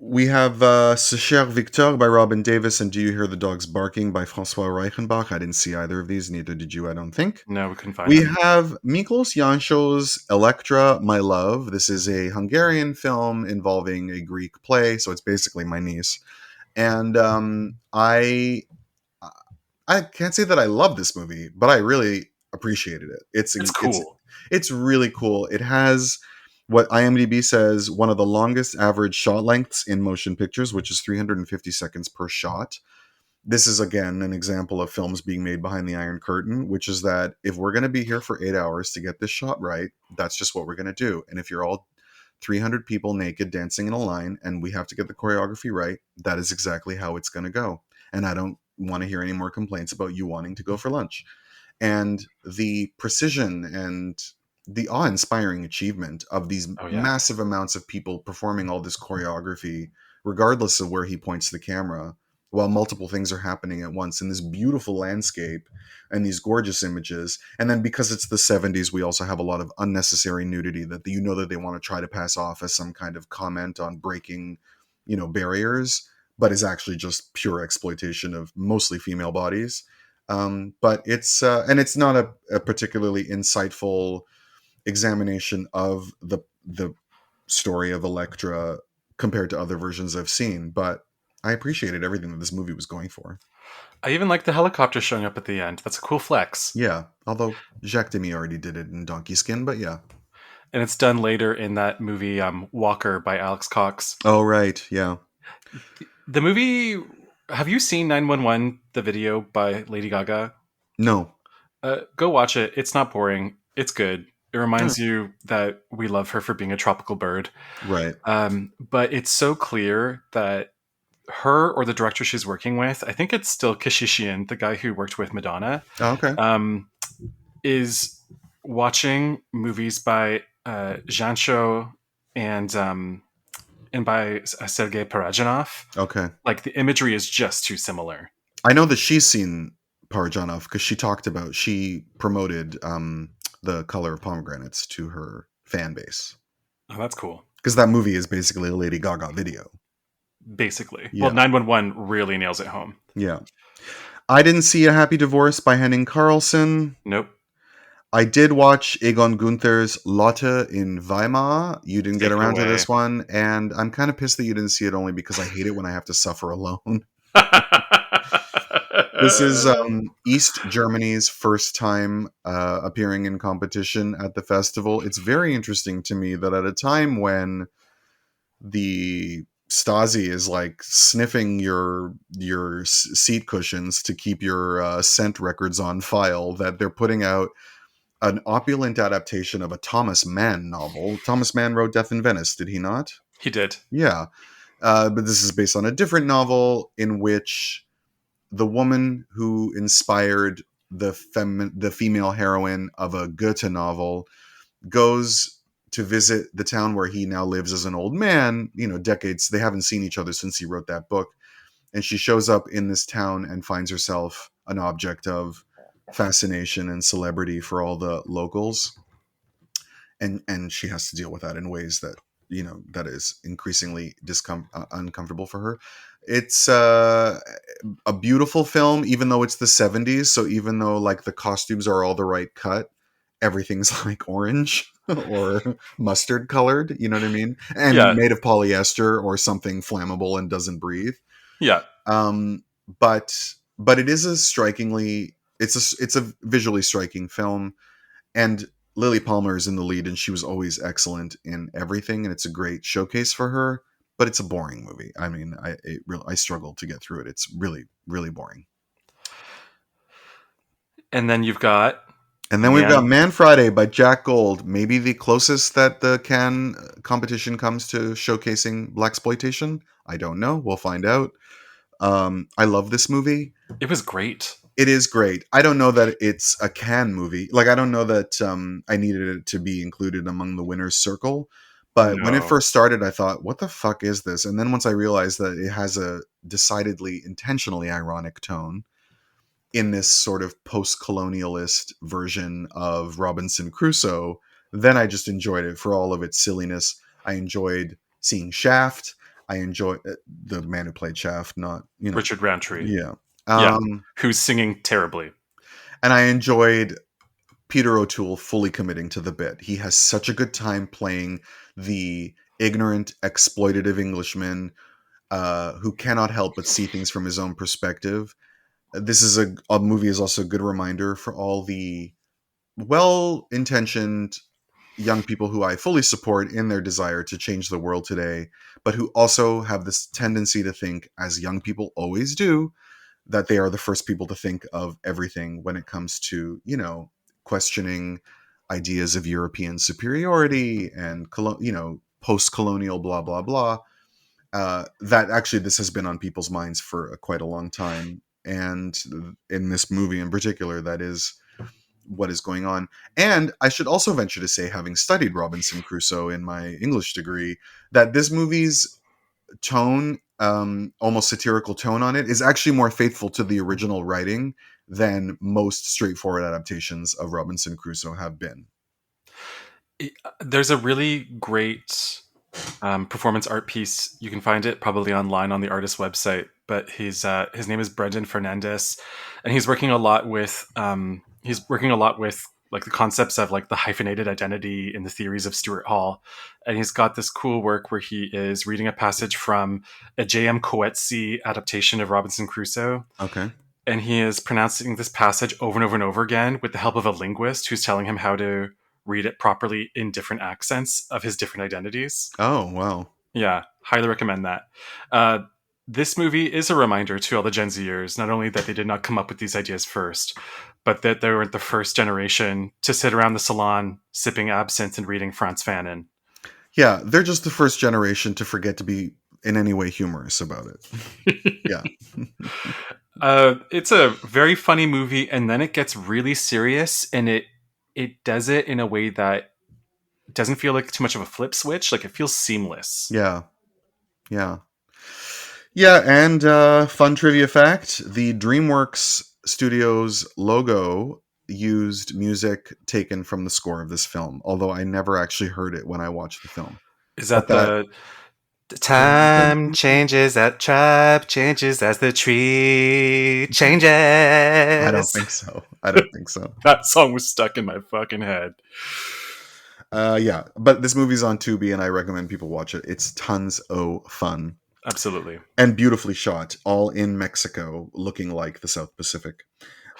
We have Cher Victor by Robin Davis and Do You Hear the Dogs Barking by François Reichenbach. I didn't see either of these, neither did you, I don't think. No, we couldn't find We them. have Miklos Janšo's Electra, My Love. This is a Hungarian film involving a Greek play, so it's basically my niece. And I can't say that I love this movie, but I really appreciated it. It's cool. It's really cool. It has what IMDb says one of the longest average shot lengths in motion pictures, which is 350 seconds per shot. This is again an example of films being made behind the Iron Curtain, which is that if we're going to be here for 8 hours to get this shot right, that's just what we're going to do. And if you're all 300 people naked dancing in a line and we have to get the choreography right, that is exactly how it's going to go. And I don't want to hear any more complaints about you wanting to go for lunch. And the precision and the awe-inspiring achievement of these Oh yeah. massive amounts of people performing all this choreography, regardless of where he points the camera, while multiple things are happening at once in this beautiful landscape and these gorgeous images. And then because it's the 70s, we also have a lot of unnecessary nudity that that they want to try to pass off as some kind of comment on breaking, barriers, but is actually just pure exploitation of mostly female bodies. But it's not a particularly insightful examination of the story of Electra compared to other versions I've seen, but I appreciated everything that this movie was going for. I even like the helicopter showing up at the end. That's a cool flex. Yeah, although Jacques Demy already did it in Donkey Skin, but yeah. And it's done later in that movie Walker by Alex Cox. Oh, right, yeah. The movie, have you seen 911, the video by Lady Gaga? No. Go watch it. It's not boring. It's good. It reminds you that we love her for being a tropical bird. Right. But it's so clear that her or the director she's working with, I think it's still Kishishian, the guy who worked with Madonna, Oh, okay. is watching movies by Jancho and by Sergei Parajanov. Okay. Like the imagery is just too similar. I know that she's seen Parajanov because she promoted The Color of Pomegranates to her fan base. Oh, that's cool. Because that movie is basically a Lady Gaga video. Basically. Yeah. Well, 911 really nails it home. Yeah. I didn't see A Happy Divorce by Henning Carlsen. Nope. I did watch Egon Gunther's Lotte in Weimar. You didn't get around to this one, and I'm kind of pissed that you didn't see it only because I hate it when I have to suffer alone. This is East Germany's first time appearing in competition at the festival. It's very interesting to me that at a time when the Stasi is like sniffing your seat cushions to keep your scent records on file, that they're putting out an opulent adaptation of a Thomas Mann novel. Thomas Mann wrote Death in Venice, did he not? He did. Yeah. But this is based on a different novel in which the woman who inspired the female heroine of a Goethe novel goes to visit the town where he now lives as an old man, decades. They haven't seen each other since he wrote that book. And she shows up in this town and finds herself an object of fascination and celebrity for all the locals. And she has to deal with that in ways that, that is increasingly uncomfortable for her. It's a beautiful film, even though it's the 70s. So even though like the costumes are all the right cut, everything's like orange or mustard colored, you know what I mean? And made of polyester or something flammable and doesn't breathe. Yeah. But it is it's a visually striking film, and Lily Palmer is in the lead, and she was always excellent in everything, and it's a great showcase for her. But it's a boring movie. I mean, I struggled to get through it. It's really, really boring. And then we've got Man Friday by Jack Gold, maybe the closest that the Cannes competition comes to showcasing blaxploitation. I don't know. We'll find out. I love this movie. It was great. It is great. I don't know that it's a Cannes movie. Like, I don't know that I needed it to be included among the winner's circle. But when it first started, I thought, what the fuck is this? And then once I realized that it has a decidedly intentionally ironic tone in this sort of post-colonialist version of Robinson Crusoe, then I just enjoyed it for all of its silliness. I enjoyed seeing Shaft. I enjoyed the man who played Shaft, not, Richard Roundtree. Yeah. Who's singing terribly. And I enjoyed Peter O'Toole fully committing to the bit. He has such a good time playing the ignorant, exploitative Englishman who cannot help but see things from his own perspective. This is a movie is also a good reminder for all the well-intentioned young people who I fully support in their desire to change the world today, but who also have this tendency to think, as young people always do, that they are the first people to think of everything when it comes to, questioning ideas of European superiority and, post-colonial blah, blah, blah. That actually, this has been on people's minds for quite a long time. And in this movie in particular, that is what is going on. And I should also venture to say, having studied Robinson Crusoe in my English degree, that this movie's tone, almost satirical tone on it, is actually more faithful to the original writing than most straightforward adaptations of Robinson Crusoe have been. There's a really great performance art piece. You can find it probably online on the artist's website, but his name is Brendan Fernandez, and he's working a lot with like the concepts of like the hyphenated identity and the theories of Stuart Hall. And he's got this cool work where he is reading a passage from a J.M. Coetzee adaptation of Robinson Crusoe. Okay. And he is pronouncing this passage over and over and over again with the help of a linguist who's telling him how to read it properly in different accents of his different identities. Oh, wow. Yeah, highly recommend that. This movie is a reminder to all the Gen Zers, not only that they did not come up with these ideas first, but that they weren't the first generation to sit around the salon sipping absinthe and reading Frantz Fanon. Yeah, they're just the first generation to forget to be in any way humorous about it. Yeah. It's a very funny movie, and then it gets really serious, and it does it in a way that doesn't feel like too much of a flip switch. Like, it feels seamless. Yeah. And fun trivia fact, the DreamWorks Studios logo used music taken from the score of this film, although I never actually heard it when I watched the film. Is that the time changes, that tribe changes as the tree changes? I don't think so. That song was stuck in my fucking head. Yeah, but this movie's on Tubi, and I recommend people watch it. It's tons of fun. Absolutely. And beautifully shot, all in Mexico, looking like the South Pacific.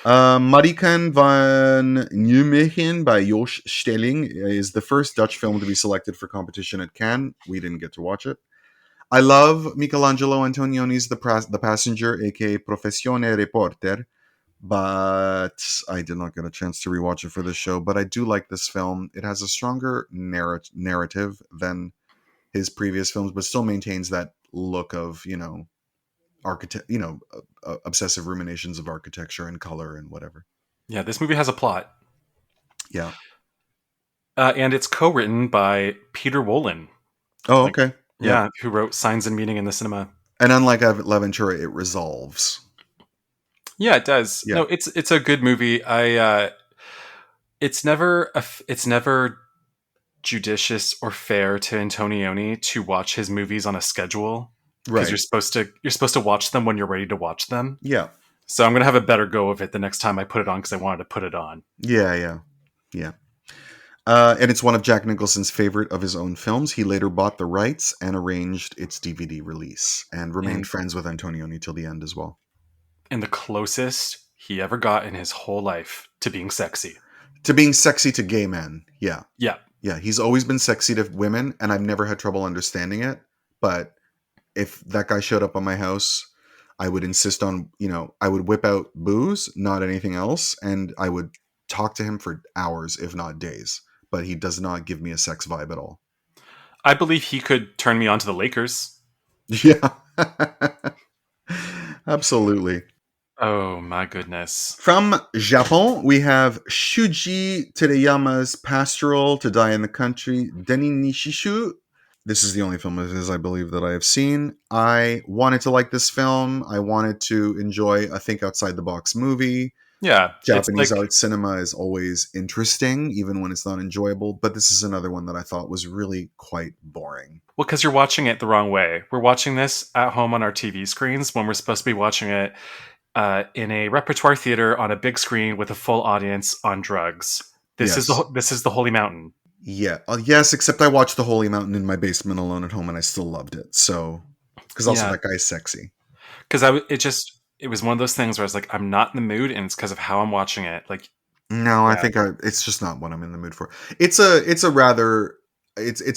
Marikan van Nijmegen by Jos Stelling is the first Dutch film to be selected for competition at Cannes. We didn't get to watch it. I love Michelangelo Antonioni's The Passenger, aka Professione Reporter, but I did not get a chance to rewatch it for this show. But I do like this film. It has a stronger narrative than his previous films, but still maintains that look of, obsessive ruminations of architecture and color and whatever. Yeah, this movie has a plot. Yeah. And it's co-written by Peter Wolin. Oh, okay. Yeah, who wrote Signs and Meaning in the Cinema. And unlike L'Avventura, it resolves. Yeah, it does. Yeah. No, it's a good movie. It's never judicious or fair to Antonioni to watch his movies on a schedule, because Right. you're supposed to watch them when you're ready to watch them. Yeah. So I'm gonna have a better go of it the next time I put it on, because I wanted to put it on. Yeah. And it's one of Jack Nicholson's favorite of his own films. He later bought the rights and arranged its DVD release, and remained friends with Antonioni till the end as well. And the closest he ever got in his whole life to being sexy. To being sexy to gay men. Yeah. Yeah. Yeah. He's always been sexy to women, and I've never had trouble understanding it. But if that guy showed up on my house, I would insist on, I would whip out booze, not anything else, and I would talk to him for hours, if not days. But he does not give me a sex vibe at all. I believe he could turn me on to the Lakers. Yeah. Absolutely. Oh my goodness. From Japan, we have Shuji Tereyama's Pastoral, To Die in the Country, Deni Nishishu. This is the only film of his, I believe, that I have seen. I wanted to like this film. I wanted to enjoy a think outside the box movie. Yeah. Japanese art cinema is always interesting, even when it's not enjoyable. But this is another one that I thought was really quite boring. Well, because you're watching it the wrong way. We're watching this at home on our TV screens when we're supposed to be watching it in a repertoire theater on a big screen with a full audience on drugs. This is the Holy Mountain. Yeah. Yes, except I watched The Holy Mountain in my basement alone at home, and I still loved it. So, because also that guy's sexy. Because it was one of those things where I was like, I'm not in the mood, and it's because of how I'm watching it. Like, no, I think it's just not what I'm in the mood for. It's a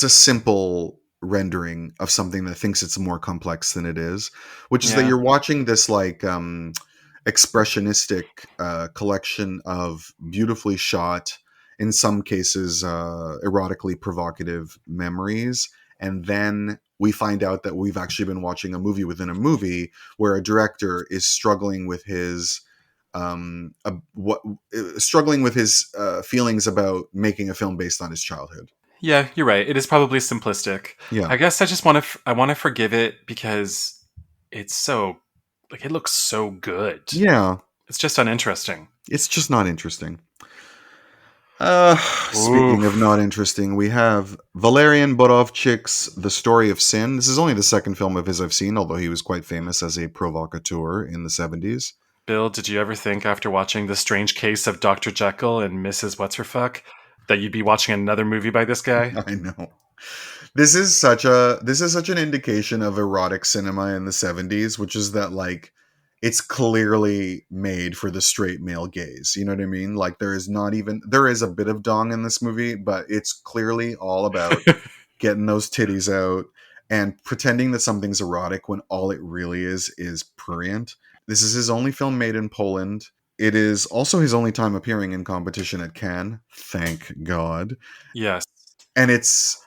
simple rendering of something that thinks it's more complex than it is, which is that you're watching this expressionistic collection of beautifully shot, in some cases erotically provocative memories, and then we find out that we've actually been watching a movie within a movie where a director is struggling with his feelings about making a film based on his childhood. Yeah, you're right. It is probably simplistic. Yeah, I guess I just want to forgive it because it's so, like, it looks so good. Yeah, it's just uninteresting. It's just not interesting. Speaking of not interesting, we have Valerian Borovchik's The Story of Sin. This is only the second film of his I've seen, although he was quite famous as a provocateur in the 70s. Bill, did you ever think after watching The Strange Case of Dr. Jekyll and Mrs. What's-Her-Fuck that you'd be watching another movie by this guy? I know. This is such an indication of erotic cinema in the 70s, which is that, like, it's clearly made for the straight male gaze. You know what I mean? Like, there is a bit of dong in this movie, but it's clearly all about getting those titties out and pretending that something's erotic when all it really is prurient. This is his only film made in Poland. It is also his only time appearing in competition at Cannes. Thank God. Yes. And it's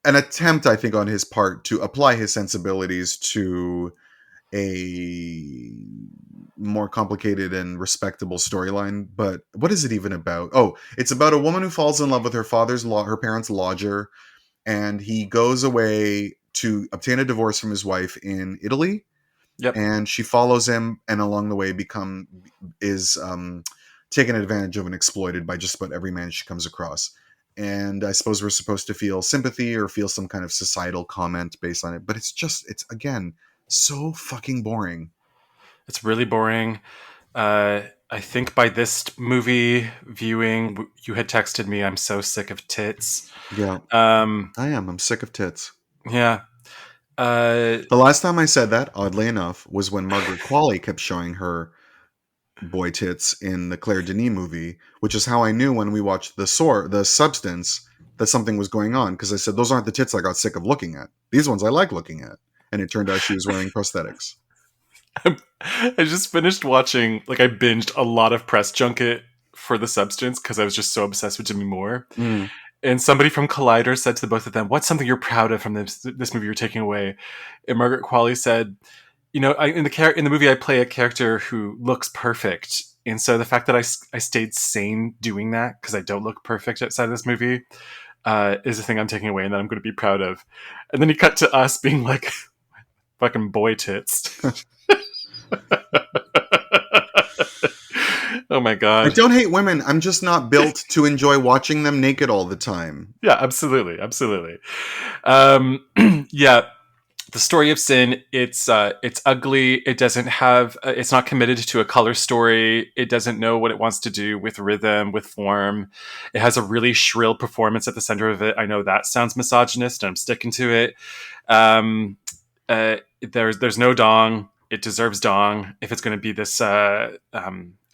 an attempt, I think, on his part to apply his sensibilities to a more complicated and respectable storyline. But what is it even about? Oh, it's about a woman who falls in love with her parents' lodger, and he goes away to obtain a divorce from his wife in Italy. Yep. And she follows him, and along the way is taken advantage of and exploited by just about every man she comes across. And I suppose we're supposed to feel sympathy or feel some kind of societal comment based on it. But it's again, so fucking boring. It's really boring. I think by this movie viewing, you had texted me, I'm so sick of tits. Yeah. I am. I'm sick of tits. Yeah. The last time I said that, oddly enough, was when Margaret Qualley kept showing her boy tits in the Claire Denis movie, which is how I knew when we watched The Substance that something was going on, because I said, those aren't the tits I got sick of looking at. These ones I like looking at. and it turned out she was wearing prosthetics. I just finished watching, like, I binged a lot of press junket for The Substance because I was just so obsessed with Demi Moore. Mm. And somebody from Collider said to the both of them, "What's something you're proud of from this movie you're taking away?" And Margaret Qualley said, "You know, in the movie, I play a character who looks perfect, and so the fact that I stayed sane doing that because I don't look perfect outside of this movie is the thing I'm taking away, and that I'm going to be proud of." And then he cut to us being like, "Fucking boy tits." Oh my god. I don't hate women. I'm just not built to enjoy watching them naked all the time. Yeah, absolutely. Yeah, the story of Sin, it's ugly. It doesn't have it's not committed to a color story. It doesn't know what it wants to do with rhythm, with form. It has a really shrill performance at the center of it. I know that sounds misogynist, and I'm sticking to it. There's no dong. It deserves dong if it's going to be this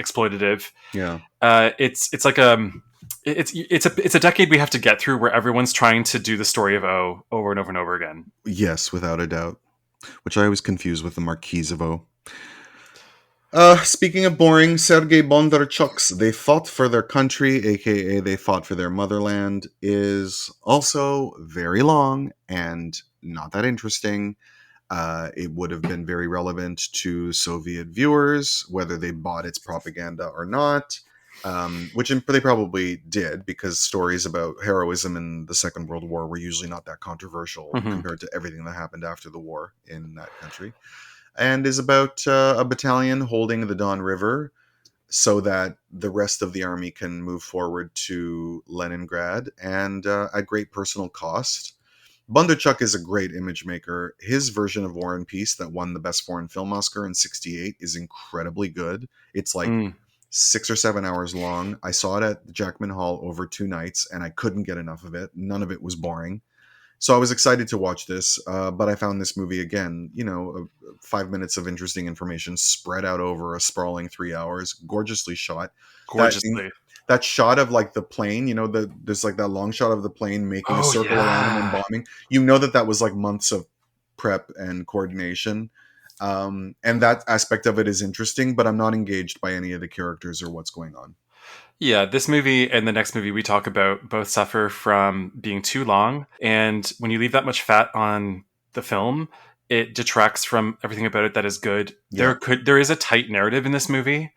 exploitative. Yeah. It's like it's a decade we have to get through where everyone's trying to do the story of O over and over and over again. Yes, without a doubt. Which I always confuse with the Marquise of O. Speaking of boring, Sergei Bondarchuk's They Fought for Their Country, aka They Fought for Their Motherland, is also very long and not that interesting. It would have been very relevant to Soviet viewers, whether they bought its propaganda or not, which they probably did, because stories about heroism in the Second World War were usually not that controversial compared to everything that happened after the war in that country, and is about a battalion holding the Don River so that the rest of the army can move forward to Leningrad, and at great personal cost. Bondarchuk is a great image maker. His version of War and Peace that won the Best Foreign Film Oscar in '68 is incredibly good. It's like 6 or 7 hours long. I saw it at Jackman Hall over 2 nights, and I couldn't get enough of it. None of it was boring. So I was excited to watch this, but I found this movie, again, 5 minutes of interesting information spread out over a sprawling 3 hours, gorgeously shot. Gorgeously. That shot of like the plane, there's like that long shot of the plane making a circle around him and bombing. That was like months of prep and coordination. And that aspect of it is interesting, but I'm not engaged by any of the characters or what's going on. Yeah, this movie and the next movie we talk about both suffer from being too long. And when you leave that much fat on the film, it detracts from everything about it that is good. Yeah. There is a tight narrative in this movie.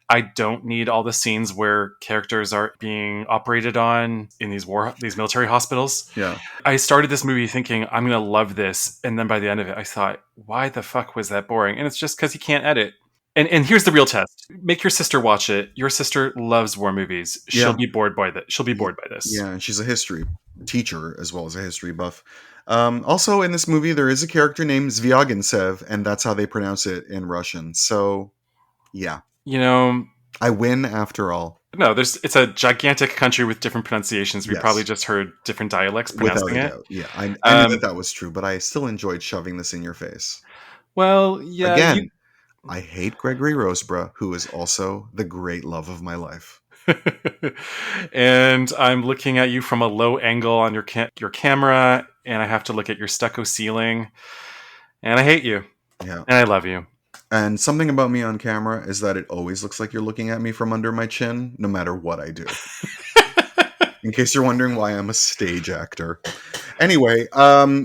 I don't need all the scenes where characters are being operated on in these military hospitals. Yeah. I started this movie thinking I'm going to love this, and then by the end of it, I thought, why the fuck was that boring? And it's just because you can't edit. And here's the real test: make your sister watch it. Your sister loves war movies. She'll be bored by that. She'll be bored by this. Yeah, and she's a history teacher as well as a history buff. Also, in this movie, there is a character named Zvyagintsev, and that's how they pronounce it in Russian. So, yeah. I win after all. No, it's a gigantic country with different pronunciations. We probably just heard different dialects pronouncing it. Yeah, I knew that was true, but I still enjoyed shoving this in your face. Well, yeah. Again, I hate Gregory Roseborough, who is also the great love of my life. And I'm looking at you from a low angle on your camera, and I have to look at your stucco ceiling, and I hate you. Yeah. And I love you. And something about me on camera is that it always looks like you're looking at me from under my chin, no matter what I do. In case you're wondering why I'm a stage actor. Anyway,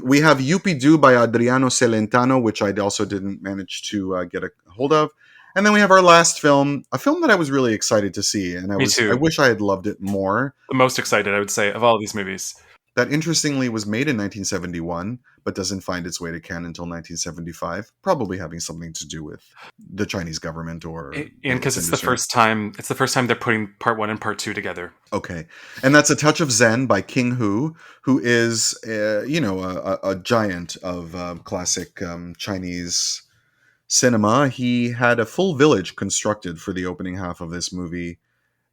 we have Yuppie Doo by Adriano Celentano, which I also didn't manage to get a hold of. And then we have our last film, a film that I was really excited to see. And I wish I had loved it more. The most excited, I would say, of all these movies. That interestingly was made in 1971, but doesn't find its way to Cannes until 1975, probably having something to do with the Chinese government or and because it's the first time they're putting part 1 and part 2 together. Okay, and that's A Touch of Zen by King Hu is a giant of classic Chinese cinema. He had a full village constructed for the opening half of this movie,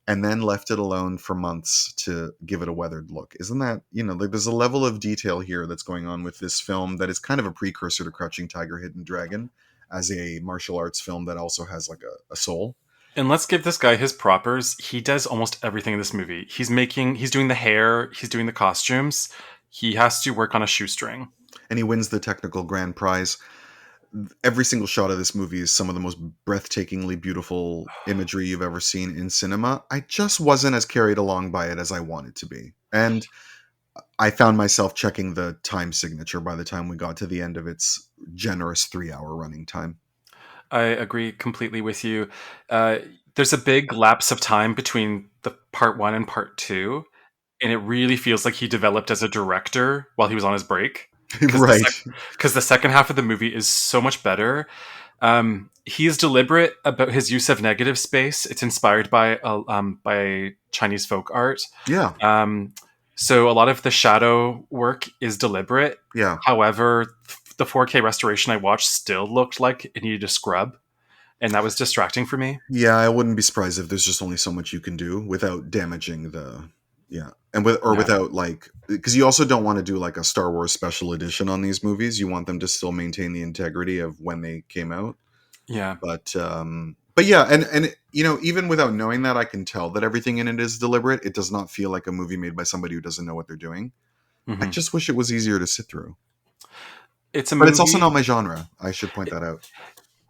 and then left it alone for months to give it a weathered look. Isn't that, there's a level of detail here that's going on with this film that is kind of a precursor to Crouching Tiger, Hidden Dragon as a martial arts film that also has like a soul. And let's give this guy his propers. He does almost everything in this movie. He's doing the hair, he's doing the costumes. He has to work on a shoestring. and he wins the technical grand prize. Every single shot of this movie is some of the most breathtakingly beautiful imagery you've ever seen in cinema. I just wasn't as carried along by it as I wanted to be. And I found myself checking the time signature by the time we got to the end of its generous 3-hour running time. I agree completely with you. There's a big lapse of time between the part 1 and part 2, and it really feels like he developed as a director while he was on his break. Right. Because the second half of the movie is so much better. He is deliberate about his use of negative space. It's inspired by Chinese folk art. Yeah. So a lot of the shadow work is deliberate. Yeah. However, the 4K restoration I watched still looked like it needed a scrub, and that was distracting for me. Yeah, I wouldn't be surprised if there's just only so much you can do without damaging the without like, because you also don't want to do like a Star Wars special edition on these movies. You want them to still maintain the integrity of when they came out. Yeah. But yeah, and you know, even without knowing that, I can tell that everything in it is deliberate. It does not feel like a movie made by somebody who doesn't know what they're doing. Mm-hmm. I just wish it was easier to sit through. It's also not my genre. I should point that out.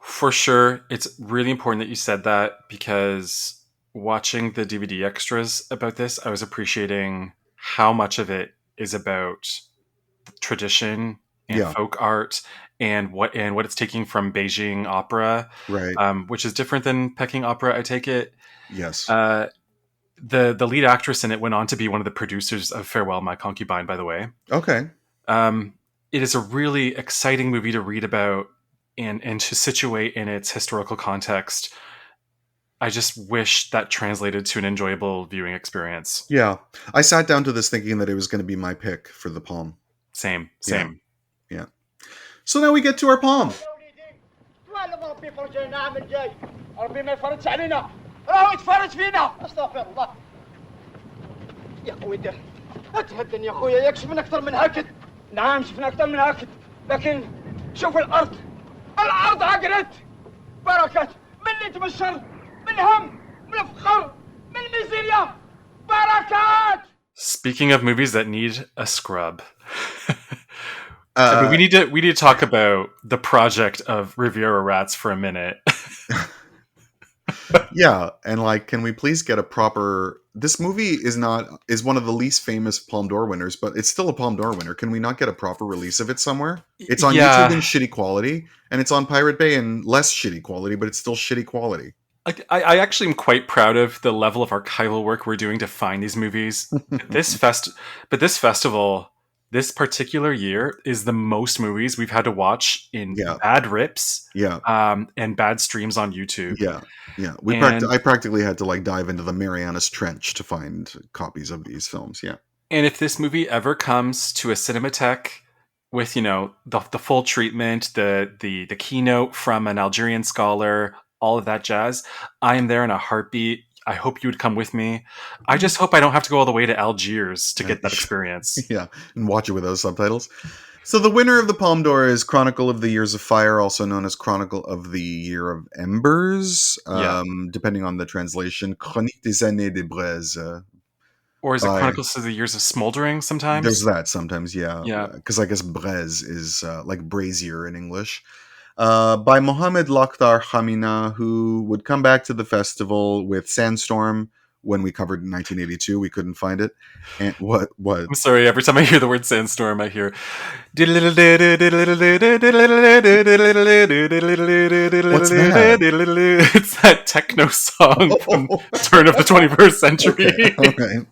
For sure. It's really important that you said that, because watching the DVD extras about this, I was appreciating how much of it is about tradition and folk art and what it's taking from Beijing opera, right? Which is different than Peking opera, I take it. Yes. The lead actress in it went on to be one of the producers of Farewell, My Concubine, by the way. Okay. It is a really exciting movie to read about and to situate in its historical context. I just wish that translated to an enjoyable viewing experience. Yeah. I sat down to this thinking that it was going to be my pick for the Palm. Same. Yeah. So now we get to our Palm. نعم شفنا أكثر من هكذا لكن شوف الأرض عقلت بركات من اللي تبشر من هم من الفقر من الميزيريا بركات. Speaking of movies that need a scrub, I mean, we need to talk about the project of Riviera Rats for a minute. Yeah, and like, can we please get a proper... This movie is one of the least famous Palme d'Or winners, but it's still a Palme d'Or winner. Can we not get a proper release of it somewhere? It's on YouTube in shitty quality, and it's on Pirate Bay in less shitty quality, but it's still shitty quality. I actually am quite proud of the level of archival work we're doing to find these movies. But this festival, this particular year, is the most movies we've had to watch in bad rips, and bad streams on YouTube. Yeah. I practically had to like dive into the Marianas Trench to find copies of these films. Yeah. And if this movie ever comes to a Cinematheque with, you know, the full treatment, the keynote from an Algerian scholar, all of that jazz, I am there in a heartbeat. I hope you would come with me. I just hope I don't have to go all the way to Algiers to get that experience. Yeah, and watch it with those subtitles. So the winner of the Palme d'Or is Chronicle of the Years of Fire, also known as Chronicle of the Year of Embers, depending on the translation. Chronique des années de Braise. Or is it Chronicles of the Years of Smoldering sometimes? There's that sometimes, yeah. Yeah. Because I guess Braise is like brazier in English. By Mohammed Lakhdar-Hamina, who would come back to the festival with Sandstorm. When we covered in 1982, we couldn't find it. And what? I'm sorry, every time I hear the word Sandstorm, I hear... What's that? It's that techno song from turn of the 21st century. Okay.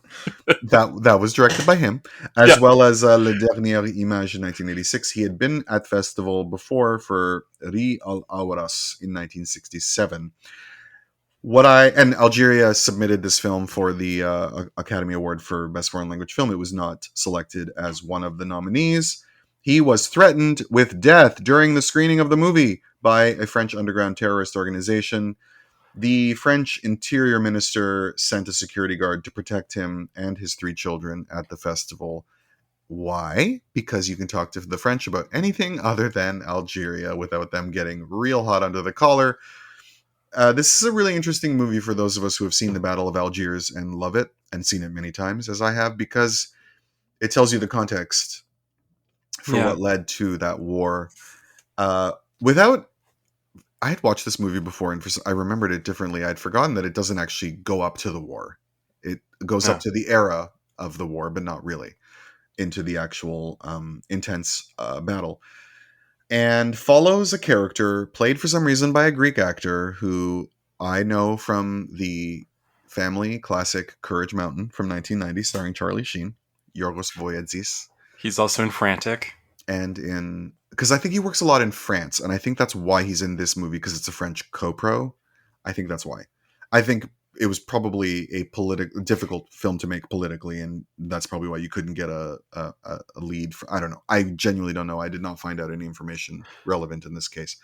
That was directed by him, as well as Le Dernier Image in 1986. He had been at festival before for Ri al-Awaras in 1967. And Algeria submitted this film for the Academy Award for Best Foreign Language Film. It was not selected as one of the nominees. He was threatened with death during the screening of the movie by a French underground terrorist organization. The French Interior Minister sent a security guard to protect him and his 3 children at the festival. Why? Because you can talk to the French about anything other than Algeria without them getting real hot under the collar. This is a really interesting movie for those of us who have seen the Battle of Algiers and love it, and seen it many times, as I have, because it tells you the context for what led to that war. Without, I had watched this movie before, and I remembered it differently. I'd forgotten that it doesn't actually go up to the war. It goes up to the era of the war, but not really into the actual intense battle. And follows a character played for some reason by a Greek actor who I know from the family classic Courage Mountain from 1990, starring Charlie Sheen, Yorgos Voyadzis. He's also in Frantic. And in, because I think he works a lot in France, and I think that's why he's in this movie, because it's a French co-pro. I think that's why. I think it was probably a difficult film to make politically, and that's probably why you couldn't get a lead. I don't know. I genuinely don't know. I did not find out any information relevant in this case.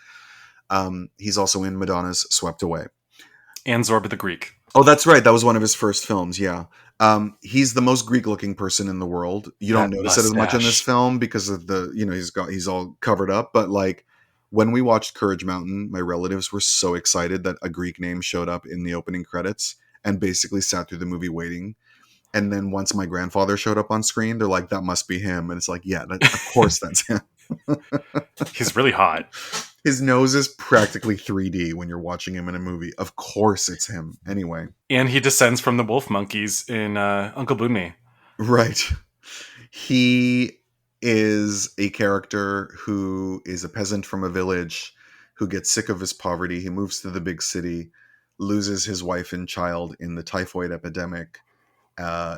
He's also in Madonna's Swept Away. And Zorba the Greek. Oh, that's right. That was one of his first films, yeah. He's the most Greek-looking person in the world. You don't notice it as much in this film because of the, he's all covered up. But like when we watched Courage Mountain, my relatives were so excited that a Greek name showed up in the opening credits and basically sat through the movie waiting. And then once my grandfather showed up on screen, they're like, "That must be him." And it's like, yeah, of course that's him. He's really hot. His nose is practically 3D when you're watching him in a movie. Of course it's him. Anyway. And he descends from the wolf monkeys in Uncle Boonmee. Right. He is a character who is a peasant from a village who gets sick of his poverty. He moves to the big city, loses his wife and child in the typhoid epidemic,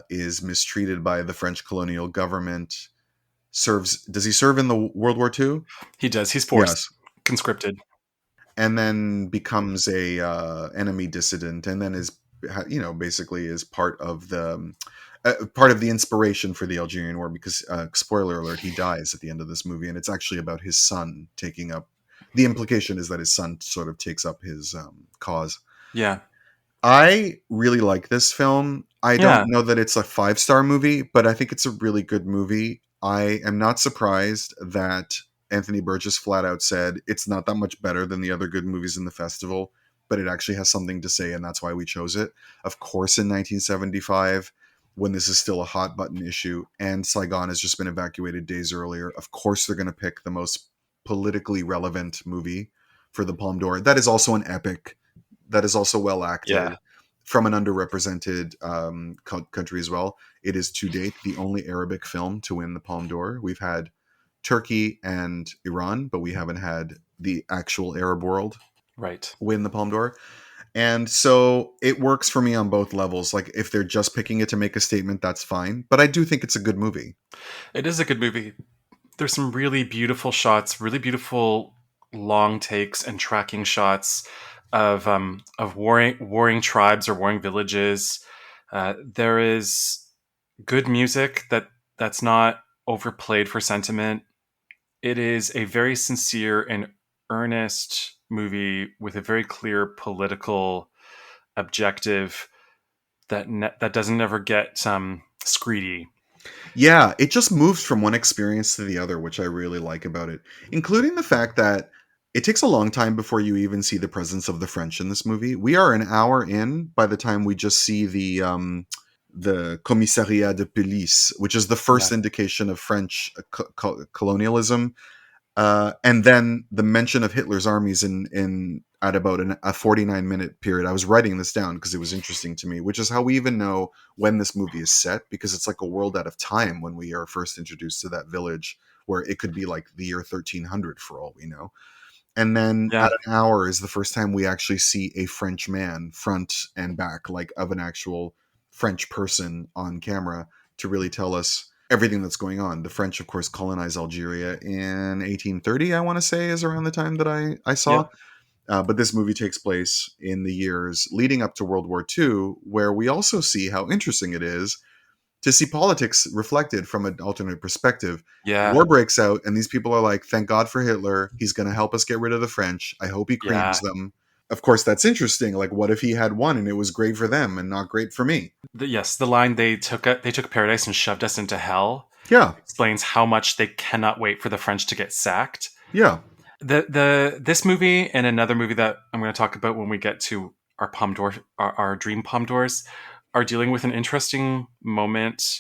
is mistreated by the French colonial government, does he serve in the World War II? He does. He's forced. Yes. Conscripted, and then becomes a enemy dissident, and then is basically is part of the inspiration for the Algerian War, because spoiler alert, he dies at the end of this movie, and it's actually about his son taking up. The implication is that his son sort of takes up his cause. Yeah, I really like this film. I don't know that it's a 5-star movie, but I think it's a really good movie. I am not surprised that Anthony Burgess flat out said it's not that much better than the other good movies in the festival, but it actually has something to say, and that's why we chose it. Of course, in 1975, when this is still a hot button issue, and Saigon has just been evacuated days earlier, of course they're going to pick the most politically relevant movie for the Palme d'Or. That is also an epic. That is also well acted from an underrepresented country as well. It is to date the only Arabic film to win the Palme d'Or. We've had Turkey and Iran, but we haven't had the actual Arab world win the Palme d'Or. And so it works for me on both levels. Like if they're just picking it to make a statement, that's fine. But I do think it's a good movie. It is a good movie. There's some really beautiful shots, really beautiful long takes and tracking shots of warring tribes or warring villages. There is good music that's not overplayed for sentiment. It is a very sincere and earnest movie with a very clear political objective that doesn't ever get screedy. Yeah, it just moves from one experience to the other, which I really like about it, including the fact that it takes a long time before you even see the presence of the French in this movie. We are an hour in by the time we just see the Commissariat de Police, which is the first indication of French colonialism. And then the mention of Hitler's armies at about a 49-minute period. I was writing this down because it was interesting to me, which is how we even know when this movie is set, because it's like a world out of time when we are first introduced to that village, where it could be like the year 1300 for all we know. And then at an hour is the first time we actually see a French man front and back, like of an actual French person on camera, to really tell us everything that's going on. The French, of course, colonized Algeria in 1830, I want to say, is around the time that I saw. But this movie takes place in the years leading up to World War II, where we also see how interesting it is to see politics reflected from an alternate perspective. War breaks out, and these people are like, thank God for Hitler. He's going to help us get rid of the French. I hope he creams them. Of course, that's interesting. Like, what if he had won and it was great for them and not great for me? The line they took paradise and shoved us into hell. Yeah, explains how much they cannot wait for the French to get sacked. Yeah, this movie and another movie that I'm going to talk about when we get to our Palme d'Or, our dream Palme d'Ors, are dealing with an interesting moment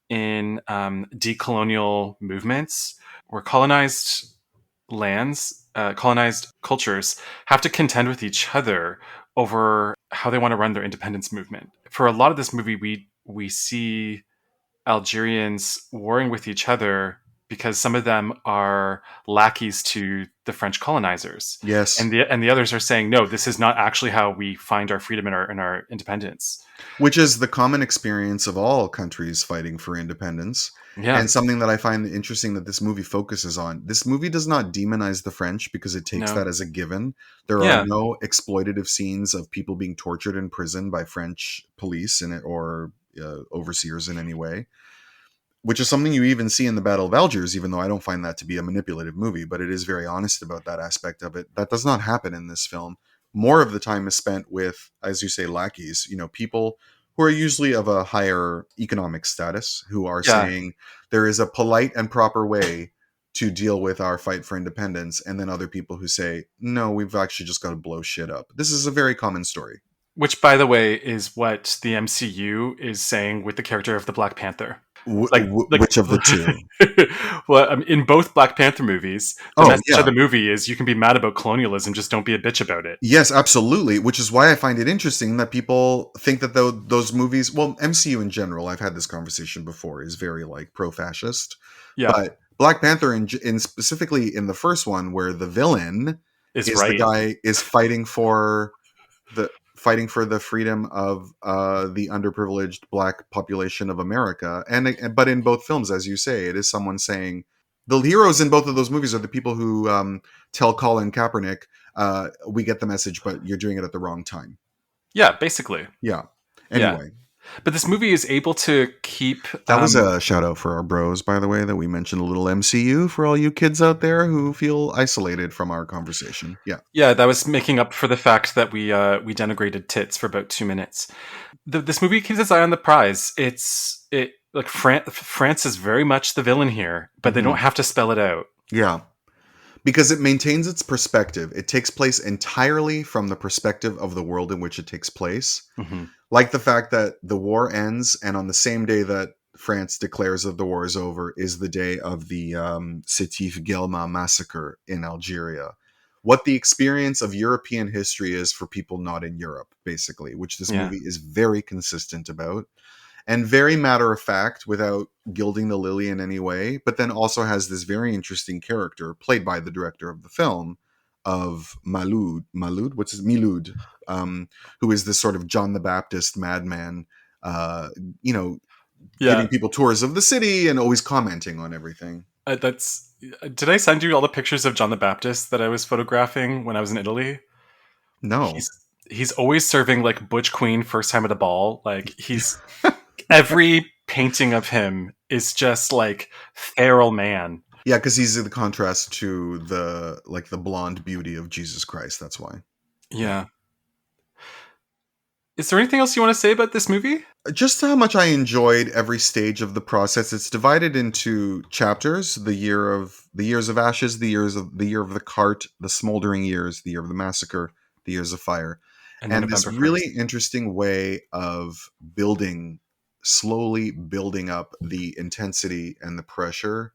in decolonial movements, colonized lands, colonized cultures have to contend with each other over how they want to run their independence movement. For a lot of this movie, we see Algerians warring with each other because some of them are lackeys to the French colonizers. Yes. And the others are saying, no, this is not actually how we find our freedom and our independence. Which is the common experience of all countries fighting for independence. Yeah. And something that I find interesting that this movie focuses on. This movie does not demonize the French because it takes that as a given. There are no exploitative scenes of people being tortured in prison by French police in it, or overseers in any way. Which is something you even see in the Battle of Algiers, even though I don't find that to be a manipulative movie, but it is very honest about that aspect of it. That does not happen in this film. More of the time is spent with, as you say, lackeys, people who are usually of a higher economic status, who are saying there is a polite and proper way to deal with our fight for independence, and then other people who say, no, we've actually just got to blow shit up. This is a very common story. Which, by the way, is what the MCU is saying with the character of the Black Panther. Which of the two? Well, in both Black Panther movies, the message of the movie is you can be mad about colonialism, just don't be a bitch about it. Yes, absolutely. Which is why I find it interesting that people think that those movies, well, MCU in general, I've had this conversation before, is very pro-fascist. Yeah. But Black Panther, in specifically in the first one, where the villain is the guy is fighting for the freedom of the underprivileged Black population of America. But in both films, as you say, it is someone saying, the heroes in both of those movies are the people who tell Colin Kaepernick, we get the message, but you're doing it at the wrong time. Yeah, basically. Yeah. Anyway. Yeah. But this movie is able to keep... That was a shout out for our bros, by the way, that we mentioned a little MCU for all you kids out there who feel isolated from our conversation. Yeah. Yeah, that was making up for the fact that we denigrated tits for about 2 minutes. This movie keeps its eye on the prize. France is very much the villain here, but they don't have to spell it out. Yeah. Because it maintains its perspective. It takes place entirely from the perspective of the world in which it takes place. Mm-hmm. Like the fact that the war ends, and on the same day that France declares that the war is over is the day of the Sétif Guelma massacre in Algeria. What the experience of European history is for people not in Europe, basically, which this movie is very consistent about. And very matter of fact, without gilding the lily in any way, but then also has this very interesting character played by the director of the film of Miloud, who is this sort of John the Baptist madman, giving people tours of the city and always commenting on everything. Did I send you all the pictures of John the Baptist that I was photographing when I was in Italy? No. He's always serving Butch Queen first time at a ball. He's... Every painting of him is just feral man. Yeah, because he's the contrast to the blonde beauty of Jesus Christ. That's why. Yeah. Is there anything else you want to say about this movie? Just how much I enjoyed every stage of the process. It's divided into chapters: the years of ashes, the year of the cart, the smoldering years, the year of the massacre, the years of fire, and this really interesting way of slowly building up the intensity and the pressure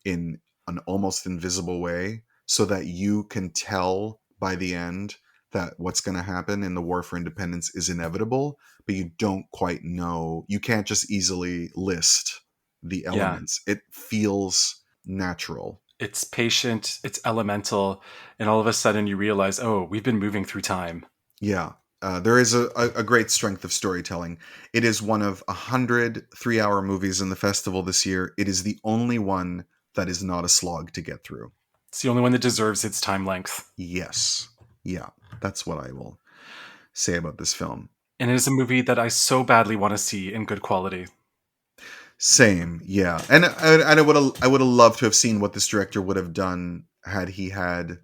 in an almost invisible way, so that you can tell by the end that what's going to happen in the war for independence is inevitable, but you don't quite know. You can't just easily list the elements. It feels natural. It's patient, it's elemental, and all of a sudden you realize, oh, we've been moving through time. Yeah. There is a great strength of storytelling. It is one of 100 3-hour movies in the festival this year. It is the only one that is not a slog to get through. It's the only one that deserves its time length. Yes. Yeah, that's what I will say about this film. And it is a movie that I so badly want to see in good quality. Same, yeah. And I would have loved to have seen what this director would have done had he had...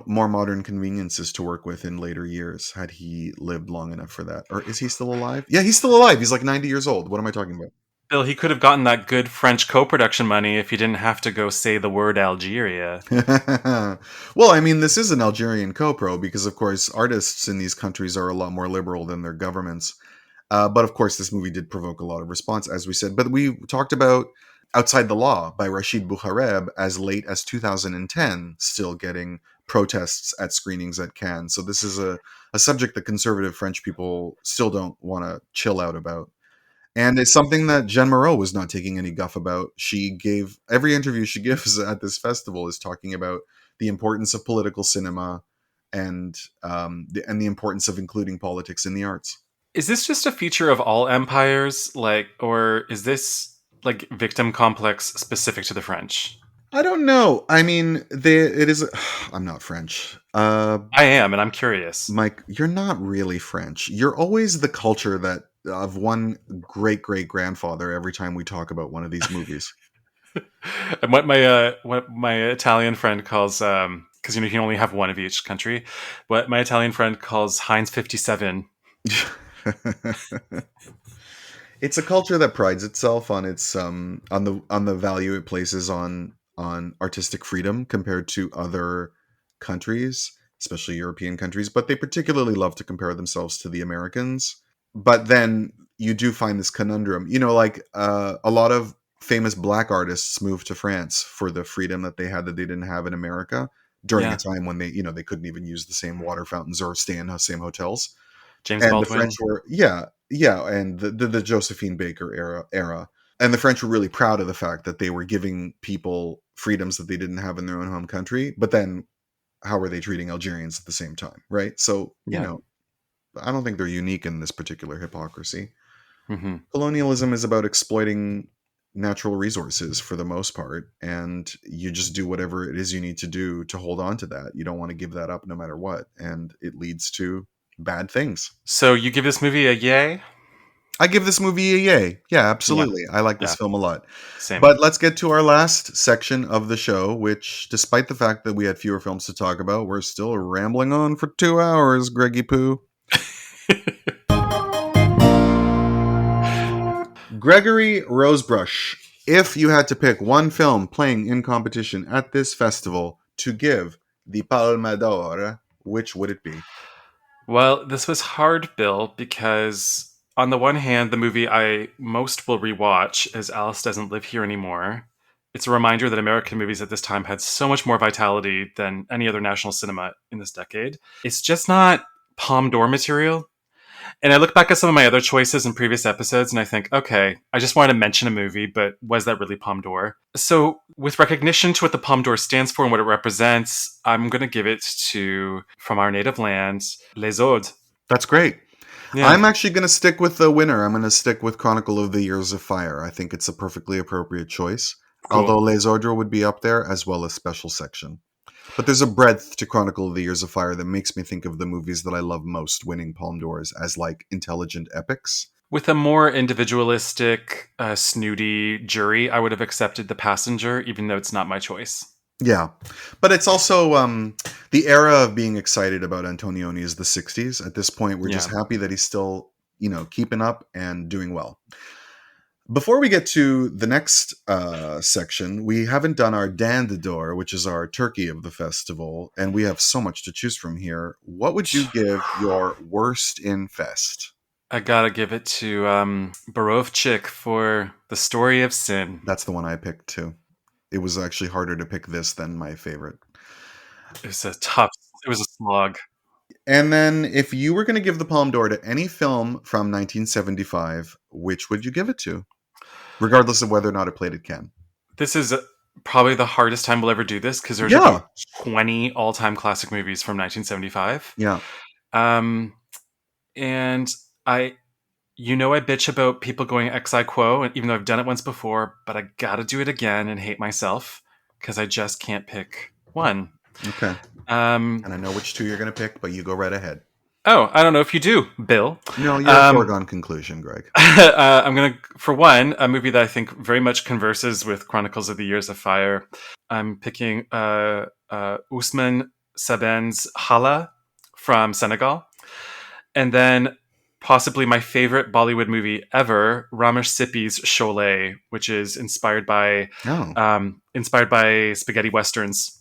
more modern conveniences to work with in later years, had he lived long enough for that. Or is he still alive? Yeah, he's still alive. He's 90 years old. What am I talking about? Bill, he could have gotten that good French co-production money if he didn't have to go say the word Algeria. Well, I mean, this is an Algerian co-pro because, of course, artists in these countries are a lot more liberal than their governments. But, of course, this movie did provoke a lot of response, as we said. But we talked about Outside the Law by Rashid Bukhareb as late as 2010, still getting protests at screenings at Cannes. So this is a subject that conservative French people still don't want to chill out about. And it's something that Jeanne Moreau was not taking any guff about. She gave every interview she gives at this festival is talking about the importance of political cinema and the importance of including politics in the arts. Is this just a feature of all empires, or is this like victim complex specific to the French? I don't know. I mean, it is. I'm not French. I am, and I'm curious. Mike, you're not really French. You're always the culture that of one great grandfather every time we talk about one of these movies. And what my Italian friend calls, because you can only have one of each country, what my Italian friend calls Heinz 57. It's a culture that prides itself on its on the value it places on artistic freedom compared to other countries, especially European countries, but they particularly love to compare themselves to the Americans. But then you do find this conundrum, a lot of famous black artists moved to France for the freedom that they had that they didn't have in America during a time when they couldn't even use the same water fountains or stay in the same hotels. James and Baldwin. The French were, and the Josephine Baker era. And the French were really proud of the fact that they were giving people freedoms that they didn't have in their own home country. But then how were they treating Algerians at the same time, right? So, I don't think they're unique in this particular hypocrisy. Mm-hmm. Colonialism is about exploiting natural resources for the most part, and you just do whatever it is you need to do to hold on to that. You don't want to give that up no matter what, and it leads to bad things. So you give this movie a yay? I give this movie a yay. Yeah, absolutely. I like this film a lot. Same. But let's get to our last section of the show, which, despite the fact that we had fewer films to talk about, we're still rambling on for 2 hours, Greggy Poo. Gregory Rosebrush. If you had to pick one film playing in competition at this festival to give the Palme d'Or, which would it be? Well, this was hard, Bill, because on the one hand, the movie I most will rewatch is Alice Doesn't Live Here Anymore. It's a reminder that American movies at this time had so much more vitality than any other national cinema in this decade. It's just not Palme d'Or material. And I look back at some of my other choices in previous episodes and I think, okay, I just wanted to mention a movie, but was that really Palme d'Or? So with recognition to what the Palme d'Or stands for and what it represents, I'm going to give it to From Our Native Land, Les Audes. That's great. Yeah. I'm actually going to stick with the winner. I'm going to stick with Chronicle of the Years of Fire. I think it's a perfectly appropriate choice. Cool. Although Les Ordres would be up there as well as Special Section. But there's a breadth to Chronicle of the Years of Fire that makes me think of the movies that I love most winning Palme d'Ors as like intelligent epics. With a more individualistic, snooty jury, I would have accepted The Passenger, even though it's not my choice. Yeah. But it's also the era of being excited about Antonioni is the 60s. At this point, we're just happy that he's still, keeping up and doing well. Before we get to the next section, we haven't done our Dinde d'Or, which is our turkey of the festival, and we have so much to choose from here. What would you give your worst in fest? I gotta give it to Borovchik for The Story of Sin. That's the one I picked too. It was actually harder to pick this than my favorite. It was a slog. And then if you were going to give the Palme d'Or to any film from 1975, which would you give it to? Regardless of whether or not it played at Cannes. This is probably the hardest time we'll ever do this because there's about 20 all-time classic movies from 1975. Yeah. And I bitch about people going ex aequo, even though I've done it once before, but I gotta do it again and hate myself because I just can't pick one. Okay. And I know which two you're going to pick, but you go right ahead. Oh, I don't know if you do, Bill. No, you're a foregone conclusion, Greg. I'm going to, for one, a movie that I think very much converses with Chronicles of the Years of Fire. I'm picking Ousmane Saben's Hala from Senegal. And then possibly my favorite Bollywood movie ever, Ramesh Sippy's Sholay, which is inspired by spaghetti westerns.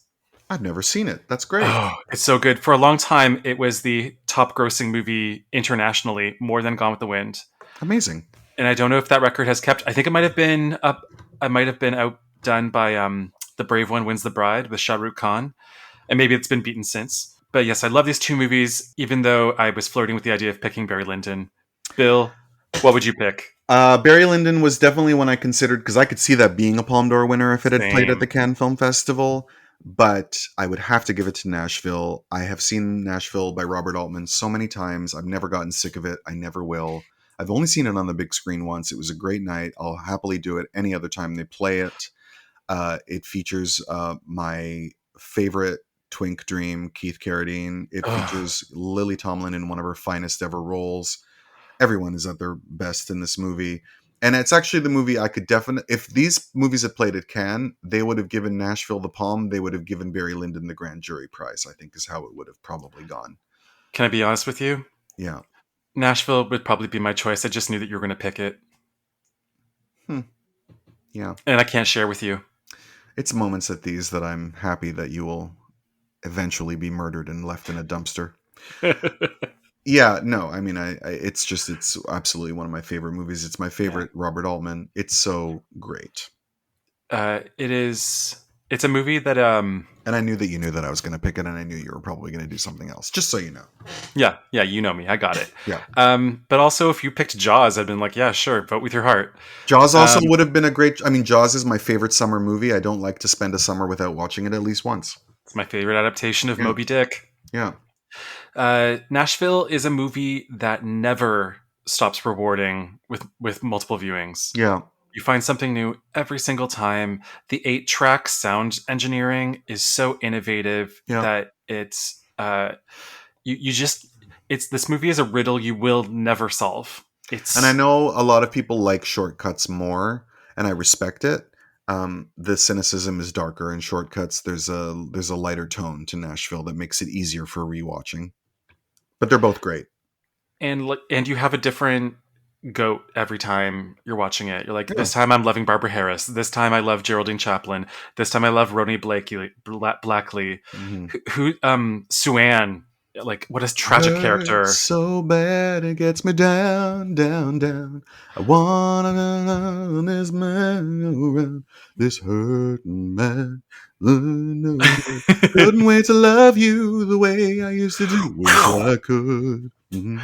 I've never seen it. That's great. Oh, it's so good. For a long time, it was the top grossing movie internationally, more than Gone with the Wind. Amazing. And I don't know if that record has kept. I think it might have been up I might have been outdone by The Brave One Wins the Bride with Shah Rukh Khan. And maybe it's been beaten since. But yes, I love these two movies, even though I was flirting with the idea of picking Barry Lyndon. Bill, what would you pick? Barry Lyndon was definitely one I considered, because I could see that being a Palme d'Or winner if it had played at the Cannes Film Festival. But I would have to give it to Nashville. I have seen Nashville by Robert Altman so many times. I've never gotten sick of it. I never will. I've only seen it on the big screen once. It was a great night. I'll happily do it any other time they play it. It features my favorite twink dream, Keith Carradine. It features Lily Tomlin in one of her finest ever roles. Everyone is at their best in this movie. And it's actually the movie I could definitely... If these movies had played at Cannes, they would have given Nashville the Palme. They would have given Barry Lyndon the Grand Jury Prize, I think, is how it would have probably gone. Can I be honest with you? Yeah. Nashville would probably be my choice. I just knew that you were going to pick it. Yeah. And I can't share with you. It's moments like these that I'm happy that you will eventually be murdered and left in a dumpster. Yeah, no, I mean, it's absolutely one of my favorite movies. It's my favorite Robert Altman. It's so great. It's a movie that... And I knew that you knew that I was going to pick it, and I knew you were probably going to do something else, just so you know. Yeah, you know me. I got it. Yeah. But also, if you picked Jaws, I'd been like, yeah, sure, vote with your heart. Jaws also would have been a great... I mean, Jaws is my favorite summer movie. I don't like to spend a summer without watching it at least once. It's my favorite adaptation of Moby Dick. Yeah. Nashville is a movie that never stops rewarding with multiple viewings. Yeah. You find something new every single time. The 8-track sound engineering is so innovative that it's this movie is a riddle you will never solve. And I know a lot of people like shortcuts more, and I respect it. The cynicism is darker in shortcuts. There's a lighter tone to Nashville that makes it easier for rewatching. But they're both great. And you have a different goat every time you're watching it. You're like, this time I'm loving Barbara Harris. This time I love Geraldine Chaplin. This time I love Roni Blackley. Mm-hmm. Who Sue-Ann, like, what a tragic character. So bad it gets me down, down, down. I wanna run this man around, this hurting man. Couldn't wait to love you the way I used to do. Wish I could. Mm-hmm.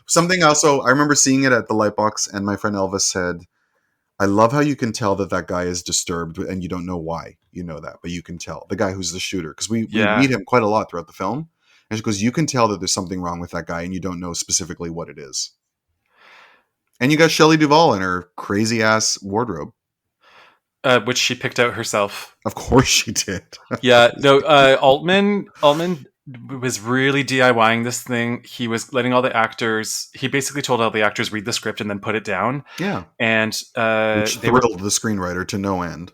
Something also, I remember seeing it at the Lightbox, and my friend Elvis said, I love how you can tell that guy is disturbed, and you don't know why you know that, but you can tell. The guy who's the shooter, because we meet him quite a lot throughout the film. And she goes, you can tell that there's something wrong with that guy, and you don't know specifically what it is. And you got Shelley Duvall in her crazy-ass wardrobe. Which she picked out herself. Of course she did. Yeah, no, Altman was really DIYing this thing. He was letting all the actors... He basically told all the actors read the script and then put it down. Yeah. And which thrilled the screenwriter to no end.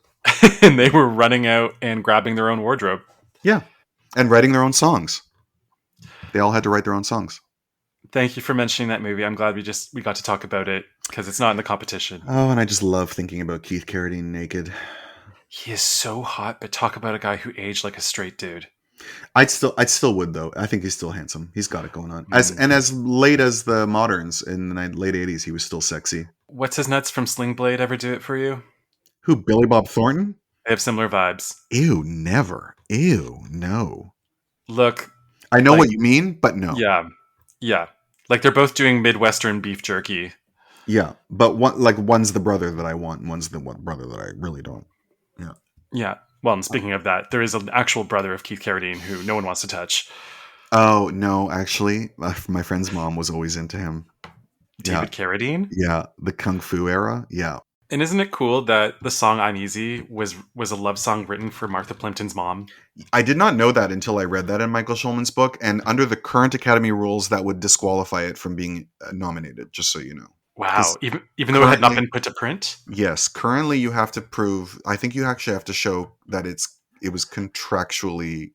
And they were running out and grabbing their own wardrobe. Yeah. And writing their own songs. They all had to write their own songs. Thank you for mentioning that movie. I'm glad we got to talk about it, because it's not in the competition. Oh, and I just love thinking about Keith Carradine naked. He is so hot, but talk about a guy who aged like a straight dude. I'd still would, though. I think he's still handsome. He's got it going on. As late as the moderns in the late 80s, he was still sexy. What's his nuts from Sling Blade ever do it for you? Who, Billy Bob Thornton? They have similar vibes. Ew, never. Ew, no. Look. I know what you mean, but no. Yeah. Like, they're both doing Midwestern beef jerky. Yeah, but one's the brother that I want, and one's the brother that I really don't. Yeah. Yeah. Well, and speaking of that, there is an actual brother of Keith Carradine who no one wants to touch. Oh, no, actually, my friend's mom was always into him. David Carradine? Yeah, the Kung Fu era. Yeah. And isn't it cool that the song I'm Easy was a love song written for Martha Plimpton's mom? I did not know that until I read that in Michael Schulman's book, and under the current Academy rules, that would disqualify it from being nominated, just so you know. Wow, even though it had not been put to print? Yes, currently you have to prove, I think you actually have to show that it was contractually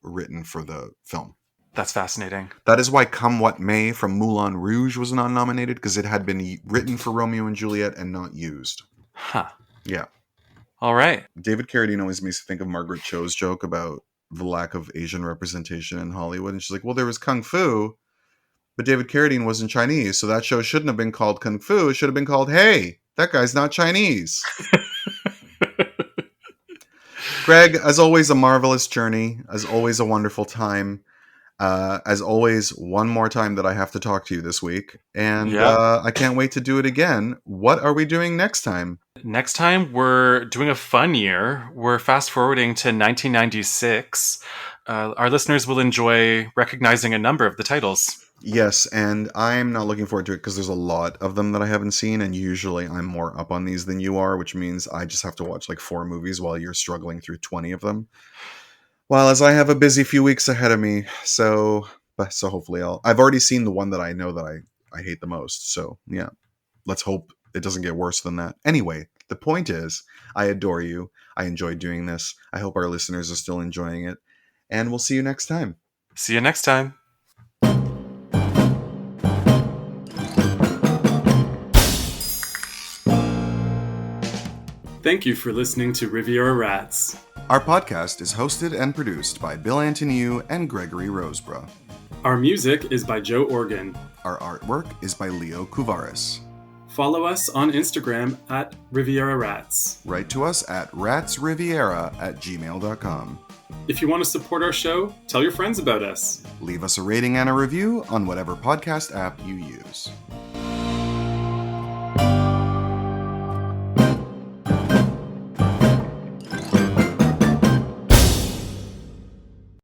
written for the film. That's fascinating. That is why Come What May from Moulin Rouge was not nominated, because it had been written for Romeo and Juliet and not used. Huh. Yeah. All right. David Carradine always makes me think of Margaret Cho's joke about the lack of Asian representation in Hollywood. And she's like, well, there was Kung Fu, but David Carradine wasn't Chinese, so that show shouldn't have been called Kung Fu. It should have been called, Hey, that guy's not Chinese. Greg, as always, a marvelous journey. As always, a wonderful time. As always, one more time that I have to talk to you this week. And I can't wait to do it again. What are we doing next time? Next time, we're doing a fun year. We're fast forwarding to 1996. Our listeners will enjoy recognizing a number of the titles. Yes, and I'm not looking forward to it because there's a lot of them that I haven't seen, and usually I'm more up on these than you are, which means I just have to watch like 4 movies while you're struggling through 20 of them. While as I have a busy few weeks ahead of me, so hopefully I've already seen the one that I know that I hate the most, so yeah, let's hope it doesn't get worse than that. Anyway, the point is, I adore you, I enjoy doing this, I hope our listeners are still enjoying it, and we'll see you next time. See you next time. Thank you for listening to Riviera Rats. Our podcast is hosted and produced by Bill Antoniou and Gregory Roseborough. Our music is by Joe Organ. Our artwork is by Leo Kuvaris. Follow us on Instagram at Riviera Rats. Write to us at ratsriviera@gmail.com. If you want to support our show, tell your friends about us. Leave us a rating and a review on whatever podcast app you use.